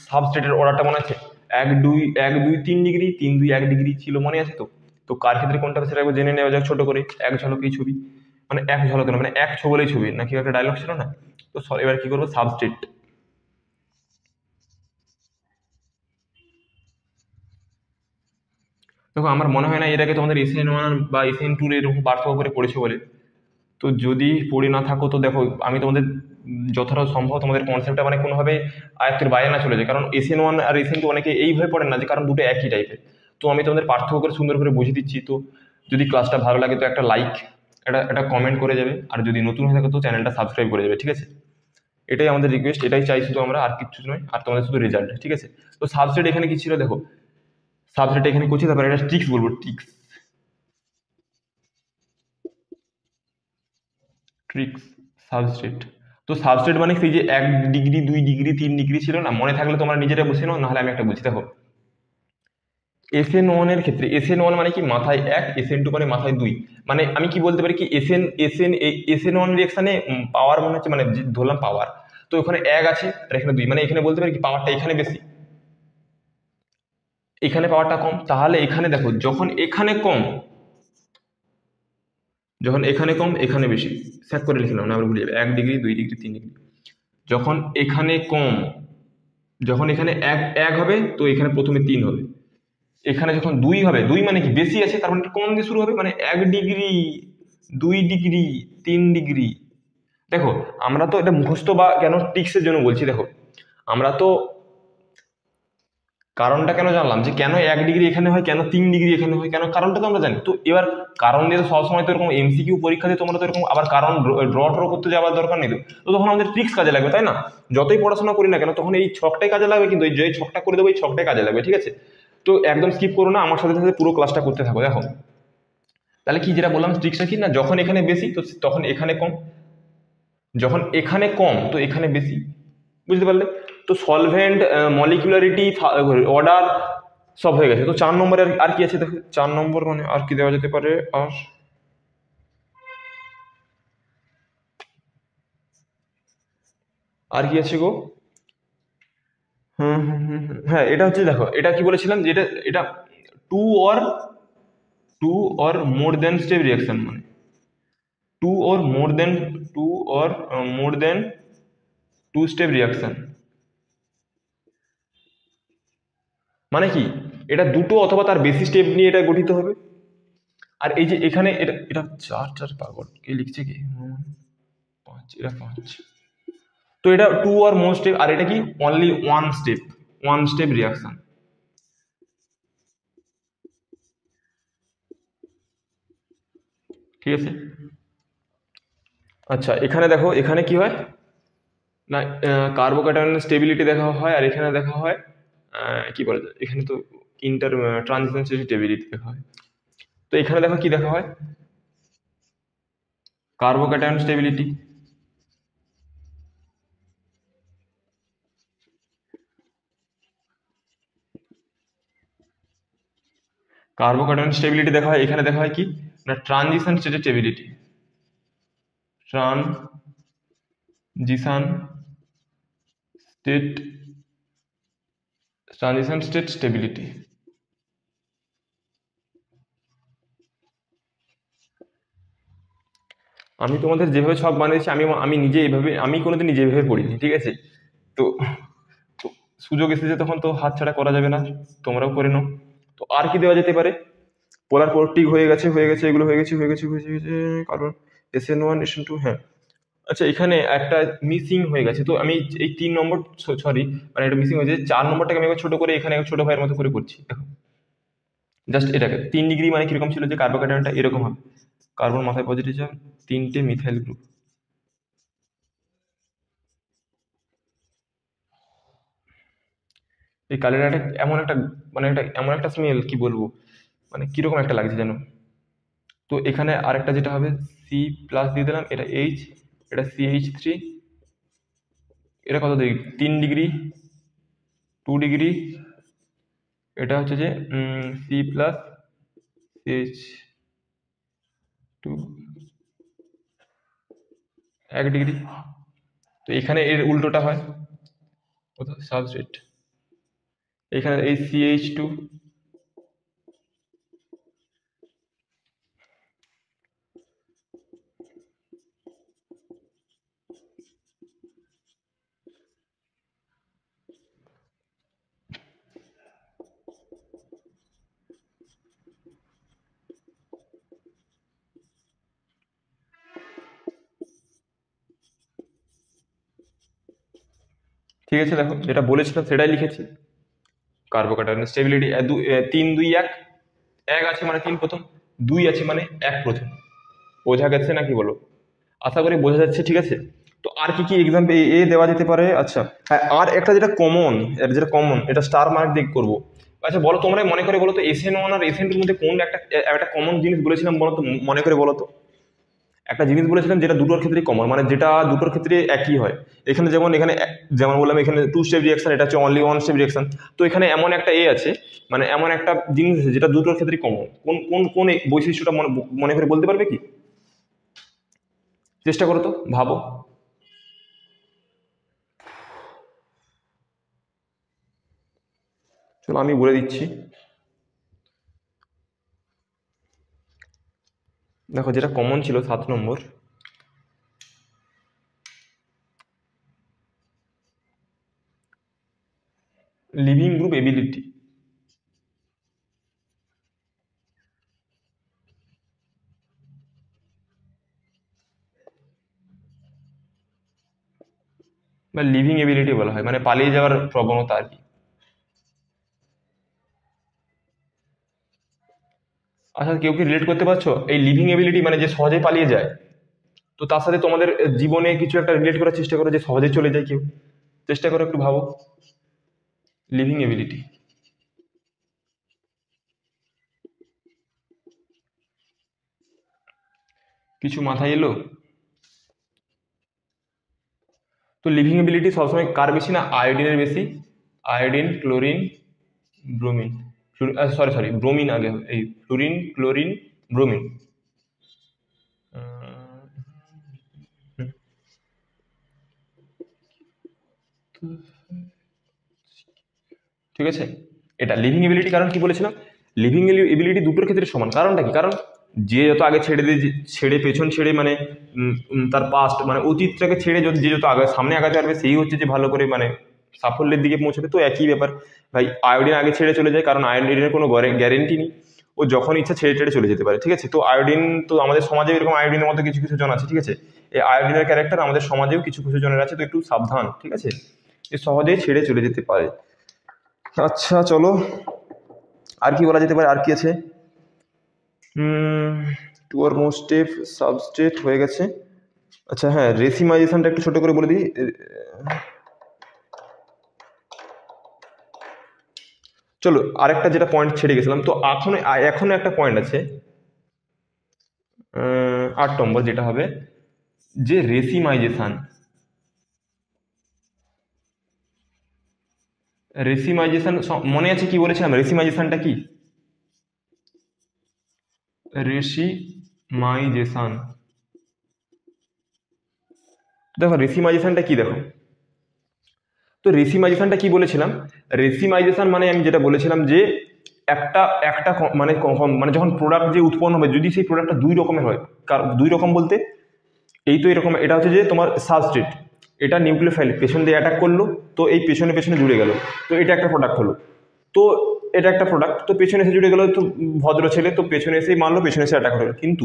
সাবস্ট্রেটের অর্ডারটা মনে আছে, 1 2 1 2 3 ডিগ্রি, 3 2 1 ডিগ্রি ছিল, মনে আছে তো। তো কার ক্ষেত্রে কোনটা হবে সেটা একবার জেনে নেওয়া যাক ছোট করে, এক ঝলকেই ছবি, মানে এক ঝলকে না, মানে এক ছবলেই ছবি নাকি, একটা ডায়লগ ছিল না। তো এবার কি করবো, সাবস্ট্রেট, দেখো আমার মনে হয় না এর আগে তোমাদের SN1 বা SN2 এরকম পার্থক্য করে পড়েছে বলে। তো যদি পড়ে না থাকো তো দেখো, আমি তোমাদের যতটা সম্ভব তোমাদের কনসেপ্টটা মানে কোনোভাবে আয়ত্তের বাইরে না চলে যায়, কারণ SN1 আর SN2 অনেকে এইভাবে পড়েন না, যে কারণ দুটো একই টাইপের। তো আমি তোমাদের পার্থক্য করে সুন্দর করে বুঝিয়ে দিচ্ছি। তো যদি ক্লাসটা ভালো লাগে তো একটা লাইক, একটা কমেন্ট করে যাবে, আর যদি নতুন হয়ে থাকে তো চ্যানেলটা সাবস্ক্রাইব করে যাবে, ঠিক আছে। এটাই আমাদের রিকোয়েস্ট, এটাই চাই শুধু আমরা, আর কিছু নয়, আর তোমাদের শুধু রেজাল্ট, ঠিক আছে। তো সাবস্ট্রেট এখানে কি ছিল দেখো, সাবস্ট্রেট এখানে করছি, তারপরে এটা ট্রিক্স বলবো, ট্রিক্স, ট্রিক্স, সাবস্ট্রেট। তো সাবস্ট্রেট মানে সেই যে 1 ডিগ্রি 2 ডিগ্রি 3 ডিগ্রি ছিল না, মনে থাকলে তোমরা নিজেরা বসে নাও, নাহলে আমি একটা বুঝি, দেখো SN1 এর ক্ষেত্রে, SN1 মানে কি মাথায় 1, SN2 মানে মাথায় 2, মানে আমি কি বলতে পারি কি, SN1 রিঅ্যাকশনে পাওয়ার মনে হচ্ছে, মানে ধরলাম পাওয়ার, তো ওখানে 1 আছে আর এখানে 2, মানে এখানে বলতে পারি কি পাওয়ারটা এখানে বেশি, এখানে পাওয়ারটা কম। তাহলে এখানে দেখো, যখন এখানে কম, যখন এখানে কম এখানে বেশি, স্যাক করে লিখলাম না, আবার ভুলে যাবে, 1 ডিগ্রি 2 ডিগ্রি 3 ডিগ্রি, যখন এখানে কম, যখন এখানে এক এক হবে তো এখানে প্রথমে 3 হবে, এখানে যখন 2 হবে, 2 মানে কি বেশি আছে, তার মানে কম দিয়ে শুরু হবে, মানে 1 ডিগ্রি 2 ডিগ্রি 3 ডিগ্রি। দেখো আমরা তো এটা মুখস্থ বা কেন টিক্সের জন্য বলছি, দেখো আমরা তো কারণটা কেন জানলাম, যে কেন 1 ডিগ্রি এখানে হয়, কেন 3 ডিগ্রি এখানে হয়, কেন কারণটা তো আমরা জানি। তো এবার কারণ দিয়ে তো সবসময় তো এরকম MCQ পরীক্ষাতে তোমরা তো এরকম আবার কারণ ড্র করতে যাওয়ার দরকার নেই। তো তখন আমাদের ট্রিক্স কাজে লাগবে, তাই না, যতই পড়াশোনা করি না কেন তখন এই ছকটাই কাজে লাগবে, কিন্তু এই যে ছকটা করে দেবো এই ছকটাই কাজে লাগবে, ঠিক আছে। তো একদম স্কিপ করো না, আমার সাথে সাথে পুরো ক্লাসটা করতে থাকো। দেখো তাহলে কি যেটা বললাম ট্রিক্সটা কি না, যখন এখানে বেশি তো তখন এখানে কম, যখন এখানে কম তো এখানে বেশি, বুঝতে পারলে। তো সলভেন্ট, মলিকুলারিটি, অর্ডার সব হয়ে গেছে। তো 4 নম্বরে আর কি আছে দেখো, 4 নম্বর মানে আর কি দেওয়া যেতে পারে, আর আর কি আছে গো? হ্যাঁ, এটা হচ্ছে, দেখো এটা কি বলেছিলাম যে এটা এটা two or two or more than step reaction, মানে two or more than two or more than two step reaction মানে কি, এটা দুটো অথবা তার বেশি স্টেপ নিয়ে এটা গঠিত হবে। আর এই যে এখানে এটা এটা চার চার পাগল কে লিখছে কি, পাঁচ, এটা পাঁচ। তো এটা টু আর মোর স্টেপ, আর এটা কি অনলি ওয়ান স্টেপ রিয়াকশন। ঠিক আছে। আচ্ছা, এখানে দেখো এখানে কি হয় না, কার্বোক্যাটায়নের স্টেবিলিটি দেখা হয়, আর এখানে দেখা হয় কি বলা যায়, এখানে তো ইন্টার ট্রানজিশন স্টেবিলিটি দেখা হয়। তো এখানে দেখো কি দেখা হয়, কার্বোক্যাটায়ন স্টেবিলিটি। কার্বোক্যাটায়ন স্টেবিলিটি দেখা হয়, এখানে দেখা হয় কি না transition stability, transition state transition state stability. আমি তোমাদের যেভাবে ছক বানিয়েছি, আমি আমি নিজে এইভাবে, আমি কোনোদিন নিজে এইভাবে পড়িনি, ঠিক আছে। তো তো সুযোগ এসেছে তখন তো হাতছাড়া করা যাবে না, তোমরাও করে নাও। তো আর কি দেওয়া যেতে পারে, পোলার পোর্টিক হয়ে গেছে, এগুলো হয়ে গেছে, কার্বন SN1 SN2, হ্যাঁ। আচ্ছা, এখানে একটা মিসিং হয়ে গেছে, তো আমি এই 3 নম্বর, সরি, মানে এটা মিসিং হয়েছে, 4 নম্বরটাকে আমি একবার ছোট করে এখানে ছোট ভাইয়ের মতো করে করছি, দেখো। জাস্ট এটাকে 3 ডিগ্রি মানে কিরকম ছিল, যে কার্বোক্যাটায়নটা এরকম হবে, কার্বন মাথায় পজিটিভ চার্জ, 3টে মিথাইল গ্রুপ। এই কালিরাটা এমন একটা, মানে একটা এমন একটা স্মেল, কি বলবো, মানে কিরকম একটা লাগছে যেন। তো এখানে আরেকটা যেটা হবে, C+ দিয়ে দিলাম, এটা H, এটা CH3, এটা কত ডিগ্রি, 3 ডিগ্রি, 2 ডিগ্রি, এটা হচ্ছে যে C+CH2, 1 ডিগ্রি। তো এখানে এর উল্টোটা হয়, সাবস্ট্রেট, এখানে এই CH2। ঠিক আছে, দেখো যেটা বলেছিলাম সেটাই লিখেছি। কার্বোক্যাটায়ন স্টেবিলিটি 3 2 1, 1 আছে মানে 3 প্রথম, 2 আছে মানে 1 প্রথম। বোঝা গেছে নাকি বলো? আশা করি বোঝা যাচ্ছে, ঠিক আছে। তো আর কি কি এক্সাম্পল এ দেওয়া যেতে পারে? আচ্ছা, হ্যাঁ, আর একটা যেটা কমন, যেটা কমন, এটা স্টার মার্ক দিয়ে করবো। আচ্ছা বলো, তোমরা মনে করে বলো তো, SN1 আর SN2 এর মধ্যে কোন একটা একটা কমন জিনিস বলেছিলাম বলো তো, মনে করে বলো তো। একটা জিনিস বলেছিলাম যেটা দুটোর ক্ষেত্রেই কমন, মানে যেটা দুটোর ক্ষেত্রে একই হয়। এখানে যেমন যেমন বললাম, এখানে 2 স্টেপ রিয়াকশন, এটা হচ্ছে অনলি 1 স্টেপ রিয়াকশন। তো এখানে এমন একটা আছে, মানে এমন একটা জিনিস আছে যেটা দুটোর ক্ষেত্রেই কমন। কোন কোন কোন এই বৈশিষ্ট্যটা মনে মনে করে বলতে পারবে কি? চেষ্টা করো তো, ভাবো। চলো আমি বলে দিচ্ছি। দেখো, যেটা কমন ছিল 7 নম্বর, লিভিং গ্রুপ এবিলিটি, বা লিভিং এবিলিটি বলা হয়, মানে পালিয়ে যাওয়ার প্রবণতা আর কি। আচ্ছা, কেউ কি রিলেট করতে পারছো এই লিভিং এবিলিটি মানে যে সহজে পালিয়ে যায়? তো তার সাথে তোমাদের জীবনে কিছু একটা রিলেট করার চেষ্টা করো, যে সহজে চলে যায় কেউ। চেষ্টা করো, একটু ভাবো। লিভিং এবিলিটি, কিছু মাথায় এলো? তো লিভিং এবিলিটি সবসময় কার বেশি না, আয়োডিনের বেশি। Iodine, chlorine, bromine, sorry sorry, bromine আগে হবে, এই ফ্লুরিন, ক্লোরিন, ব্রোমিন। ঠিক আছে, এটা লিভিং এবিলিটি। কারণ কি বলেছিলাম, লিভিং এবিলিটি দুটোর ক্ষেত্রে সমান। কারণটা কি, কারণ যে যত আগে ছেড়ে পেছন ছেড়ে মানে তার পাস্ট মানে অতীতটাকে ছেড়ে যে যত আগে সামনে আগাতে পারবে সেই হচ্ছে যে ভালো করে মানে সাফল্যের দিকে পৌঁছাবে। তো একই ব্যাপার ভাই, আয়োডিন আগে ছেড়ে চলে যায়, কারণ আয়োডিনের কোনো গ্যারেন্টি নেই, ও যখন ইচ্ছা ছেড়ে ছেড়ে চলে যেতে পারে। ঠিক আছে, তো আয়োডিন তো আমাদের সমাজে এরকম আয়োডিনের মতো কিছু কিছু জন আছে। ঠিক আছে, এই আয়োডিনের ক্যারেক্টার আমাদের সমাজেও কিছু কিছু জনের আছে, তো একটু সাবধান। ঠিক আছে, এ সহজেই ছেড়ে চলে যেতে পারে। আচ্ছা চলো, আর কি বলা যেতে পারে, আর কি আছে? Two or more step substate হয়ে গেছে। আচ্ছা হ্যাঁ, রেসিমাইজেশনটা একটু ছোট করে বলে দিই। চলো আরেকটা যেটা পয়েন্ট ছেড়ে গেছিলাম, তো এখনো একটা পয়েন্ট আছে 8 নম্বর, যেটা হবে যে রেসিমাইজেশন। মনে আছে কি বলেছিলাম, রেসিমাইজেশনটা কি? রেসিমাইজেশন, দেখো রেসিমাইজেশনটা কি, দেখো তো রেসিমাইজেশনটা কি বলেছিলাম, রেসিমাইজেশন মানে আমি যেটা বলেছিলাম যে একটা একটা মানে যখন প্রোডাক্ট যে উৎপন্ন হবে, যদি সেই প্রোডাক্টটা দুই রকমের হয়, দুই রকম বলতে এই তো এরকম, এটা হচ্ছে যে তোমার সাবস্ট্রেট, এটা নিউক্লিওফাইল পেছন দিয়ে অ্যাটাক করলো, তো এই পেছনে পেছনে জুড়ে গেল, তো এটা একটা প্রোডাক্ট হলো। তো এটা একটা প্রোডাক্ট, তো পেছনে এসে জুড়ে গেল, তো ভদ্র ছেলে তো পেছনে এসেই মারলো, পেছনে এসে অ্যাটাক হলো। কিন্তু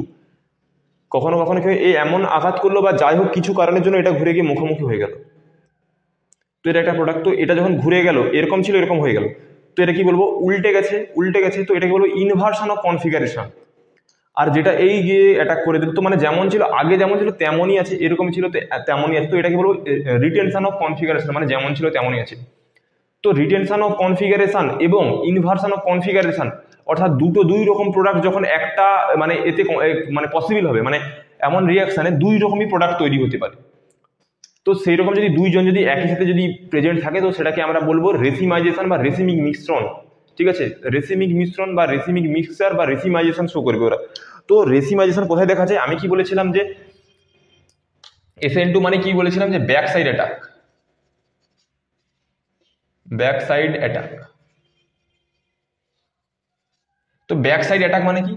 কখনো কখনো কি এই এমন আঘাত করলো বা যাই হোক কিছু কারণের জন্য এটা ঘুরে গিয়ে মুখোমুখি হয়ে গেল, তো এটা একটা প্রোডাক্ট। তো এটা যখন ঘুরে গেল, এরকম ছিল এরকম হয়ে গেল, তো এটা কি বলবো, উল্টে গেছে। তো এটাকে বলবো ইনভার্সন অফ কনফিগারেশন। আর যেটা এই গিয়ে অ্যাটাক করে দিল, তো মানে যেমন ছিল আগে যেমন ছিল তেমনই আছে, এরকম ছিল তো তেমনই আছে, তো এটাকে বলবো রিটেনশন অফ কনফিগারেশন, মানে যেমন ছিল তেমনই আছে। তো রিটেনশন অফ কনফিগারেশন এবং ইনভার্সন অফ কনফিগারেশন, অর্থাৎ দুই রকম প্রোডাক্ট যখন একটা মানে এতে মানে পসিবল হবে, মানে এমন রিয়াকশানে দুই রকমই প্রোডাক্ট তৈরি হতে পারে। তো সেই রকম যদি দুইজন যদি একই সাথে যদি প্রেজেন্ট থাকে, তো সেটাকে আমরা বলবো রেসিমাইজেশন বা রেসিমিক মিশ্রণ। ঠিক আছে, রেসিমিক মিশ্রণ বা রেসিমিক মিক্সচার বা রেসিমাইজেশন শো করবে ওরা। তো রেসিমাইজেশন কোথায় দেখা যায়, আমি কি বলেছিলাম যে SN2 মানে কি বলেছিলাম, যে back side attack, back side attack. তো ব্যাক সাইড অ্যাটাক মানে কি,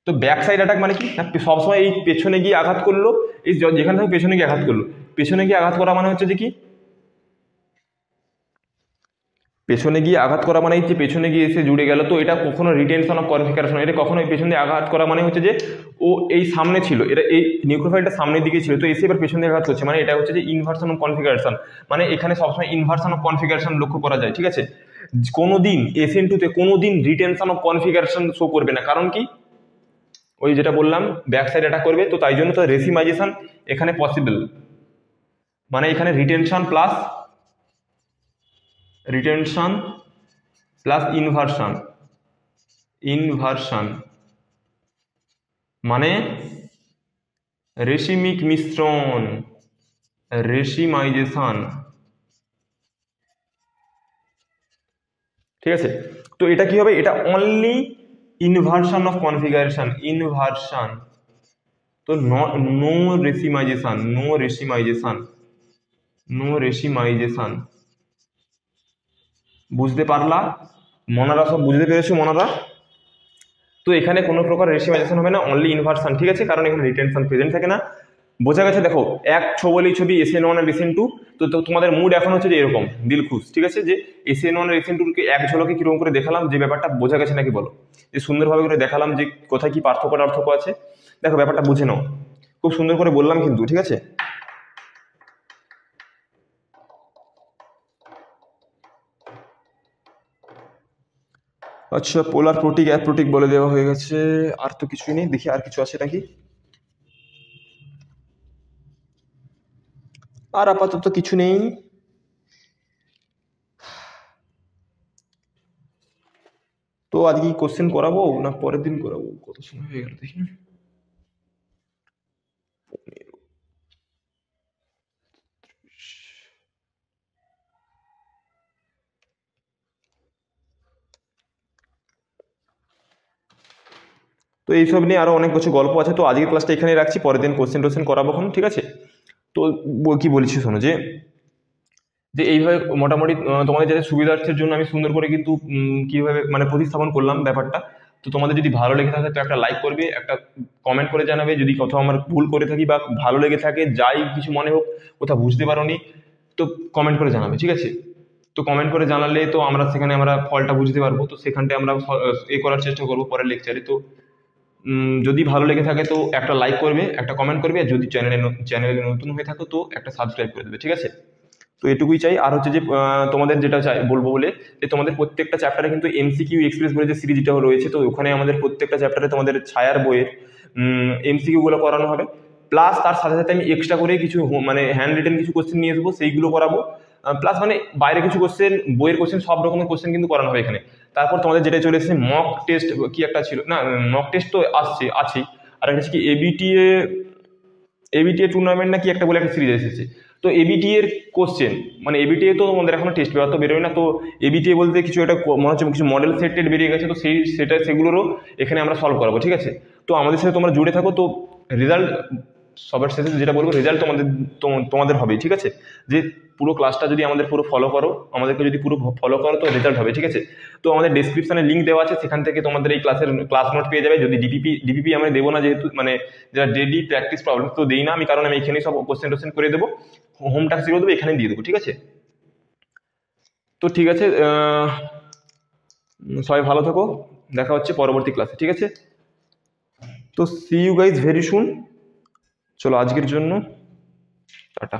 তো ব্যাক সাইড অ্যাটাক মানে কি, সবসময় এই পেছনে গিয়ে আঘাত করলো, এই যেখান থেকে পেছনে গিয়ে আঘাত করলো, পেছনে গিয়ে আঘাত করা মানে হচ্ছে যে কি, পেছনে গিয়ে আঘাত করা মানে যে পেছনে গিয়ে এসে জুড়ে গেল, তো এটা কখনো রিটেনশন অফ কনফিগারেশন, এটা কখনো পেছন দিয়ে আঘাত করা মানে হচ্ছে যে ও এই সামনে ছিল, এটা এই নিউক্লিওফাইলটা সামনের দিকে ছিল, তো এসে এবার পেছন দিয়ে আঘাত করছে, মানে এটা হচ্ছে যে ইনভার্সন অফ কনফিগারেশন। মানে এখানে সবসময় ইনভার্সন অফ কনফিগারেশন লক্ষ্য করা যায়। ঠিক আছে, কোনোদিন SN2-তে কোনোদিন রিটেনশন অফ কনফিগারেশন শো করবে না, কারণ কি, ওই যেটা বললাম ব্যাক সাইড অ্যাটাক করবে, তো তাই জন্য তো রেসিমাইজেশন এখানে পসিবল। মানে এখানে রিটেনশন প্লাস ইনভার্সন মানে রেসিমিক মিশ্রণ, রেসিমাইজেশন। ঠিক আছে, তো এটা কি হবে, এটা only inversion of configuration, inversion. তো নো রেসিমাইজেশন। বুঝতে পারলা মনারা, সব বুঝতে পেরেছো মনারা? তো এখানে কোনো প্রকার রেসিমাইজেশন হবে না, অনলি ইনভার্সন। ঠিক আছে, কারণ এখানে রিটেনশন প্রেজেন্ট থাকে না। বোঝা গেছে? দেখো এক ছবি ছবি SN1 আর SN2, তো তোমাদের মুড এখন হচ্ছে যে এরকম দিলখুশ। ঠিক আছে, যে SN1 আর SN2-কে এক ঝলকে কিরকম করে দেখালাম, যে ব্যাপারটা বোঝা গেছে নাকি বলো, যে সুন্দরভাবে করে দেখালাম যে কোথায় কি পার্থক্য আছে। দেখো ব্যাপারটা বুঝে নাও, খুব সুন্দর করে বললাম কিন্তু। ঠিক আছে, আচ্ছা পোলার প্রোটিক অ্যাপ্রোটিক বলে দেওয়া হয়ে গেছে, আর তো কিছুই নেই। দেখি আর কিছু আছে নাকি, আর আপাতত কিছু নেই। তো আজকে কোশ্চেন করাবো না পরের দিন করাবো, কত সময় হয়ে গেল দেখি না। তো এইসব নিয়ে আরো অনেক কিছু গল্প আছে, তো আজকের ক্লাসটা এখানে রাখছি, পরের দিন কোশ্চেন টোশ্চেন করাবো এখন। ঠিক আছে, তো কি বলছি শোনো, যে যে এইভাবে মোটামুটি তোমাদের যাতে সুবিধার্থের জন্য আমি সুন্দর করে কিন্তু কীভাবে মানে প্রতিস্থাপন করলাম ব্যাপারটা। তো তোমাদের যদি ভালো লেগে থাকে তো একটা লাইক করবে, একটা কমেন্ট করে জানাবে যদি কোথাও আমার ভুল করে থাকি বা ভালো লেগে থাকে, যাই কিছু মনে হোক, কোথাও বুঝতে পারোনি তো কমেন্ট করে জানাবে, ঠিক আছে? তো কমেন্ট করে জানালে তো আমরা ফলটা বুঝতে পারবো, তো সেখানটায় আমরা করার চেষ্টা করবো পরের লেকচারে। তো যদি ভালো লেগে থাকে তো একটা লাইক করবে, একটা কমেন্ট করবে, আর যদি চ্যানেলে নতুন হয়ে থাকো তো একটা সাবস্ক্রাইব করে দেবে, ঠিক আছে? তো এটুকুই চাই। আর হচ্ছে যে তোমাদের যেটা চাই বলবো বলে, যে তোমাদের প্রত্যেকটা চ্যাপ্টারে কিন্তু এমসিকিউ এক্সপ্রেস বলে যে সিরিজটা রয়েছে, তো ওখানে আমাদের প্রত্যেকটা চ্যাপ্টারে তোমাদের ছায়ার বইয়ের এমসিকিউগুলো করানো হবে। প্লাস তার সাথে সাথে আমি এক্সট্রা করে কিছু মানে হ্যান্ড রিটেন কিছু কোশ্চেন নিয়ে আসবো, সেইগুলো করাবো। প্লাস মানে বাইরে কিছু কোশ্চেন, বইয়ের কোশ্চেন, সব রকমের কোশ্চেন কিন্তু করানো হবে এখানে। তারপর তোমাদের যেটা চলে এসেছে মক টেস্ট, কি একটা ছিল না, মক টেস্ট তো আছেই। আর একটা হচ্ছে কি এবিটিএ টুর্নামেন্ট না কি একটা বলে একটা সিরিজ এসেছে। তো এবিটি এর কোশ্চেন, মানে এবিটিএ তো আমাদের এখনো টেস্ট পেপার তো বেরোয় না, তো এবিটিএ বলতে কিছু একটা মনে হচ্ছে কিছু মডেল সেট বেরিয়ে গেছে, তো সেগুলোরও এখানে আমরা সলভ করাবো, ঠিক আছে? তো আমাদের সাথে তোমরা জুড়ে থাকো। তো রেজাল্ট সবার শেষে যেটা বলবো, রেজাল্ট তোমাদের হবেই, ঠিক আছে? যে পুরো ক্লাসটা যদি আমাদের পুরো ফলো করো, আমাদেরকে যদি পুরো ফলো করো তো রেজাল্ট হবে, ঠিক আছে? তো আমাদের ডেসক্রিপশনে লিঙ্ক দেওয়া আছে, সেখান থেকে তোমাদের এই ক্লাস নোট পেয়ে যাবে। যদি ডিপিপি আমি দেবো না, যেহেতু মানে যারা ডেইলি প্র্যাকটিস প্রবলেম তো দিই না আমি, কারণ আমি এখানেই সব কোশ্চেন করে দেবো, হোম টাস্ক করে দেবো, এখানে দিয়ে দেবো, ঠিক আছে? তো ঠিক আছে, সবাই ভালো থাকো, দেখা হচ্ছে পরবর্তী ক্লাসে, ঠিক আছে? তো see you guys very soon. চলো আজকের জন্য টাটা।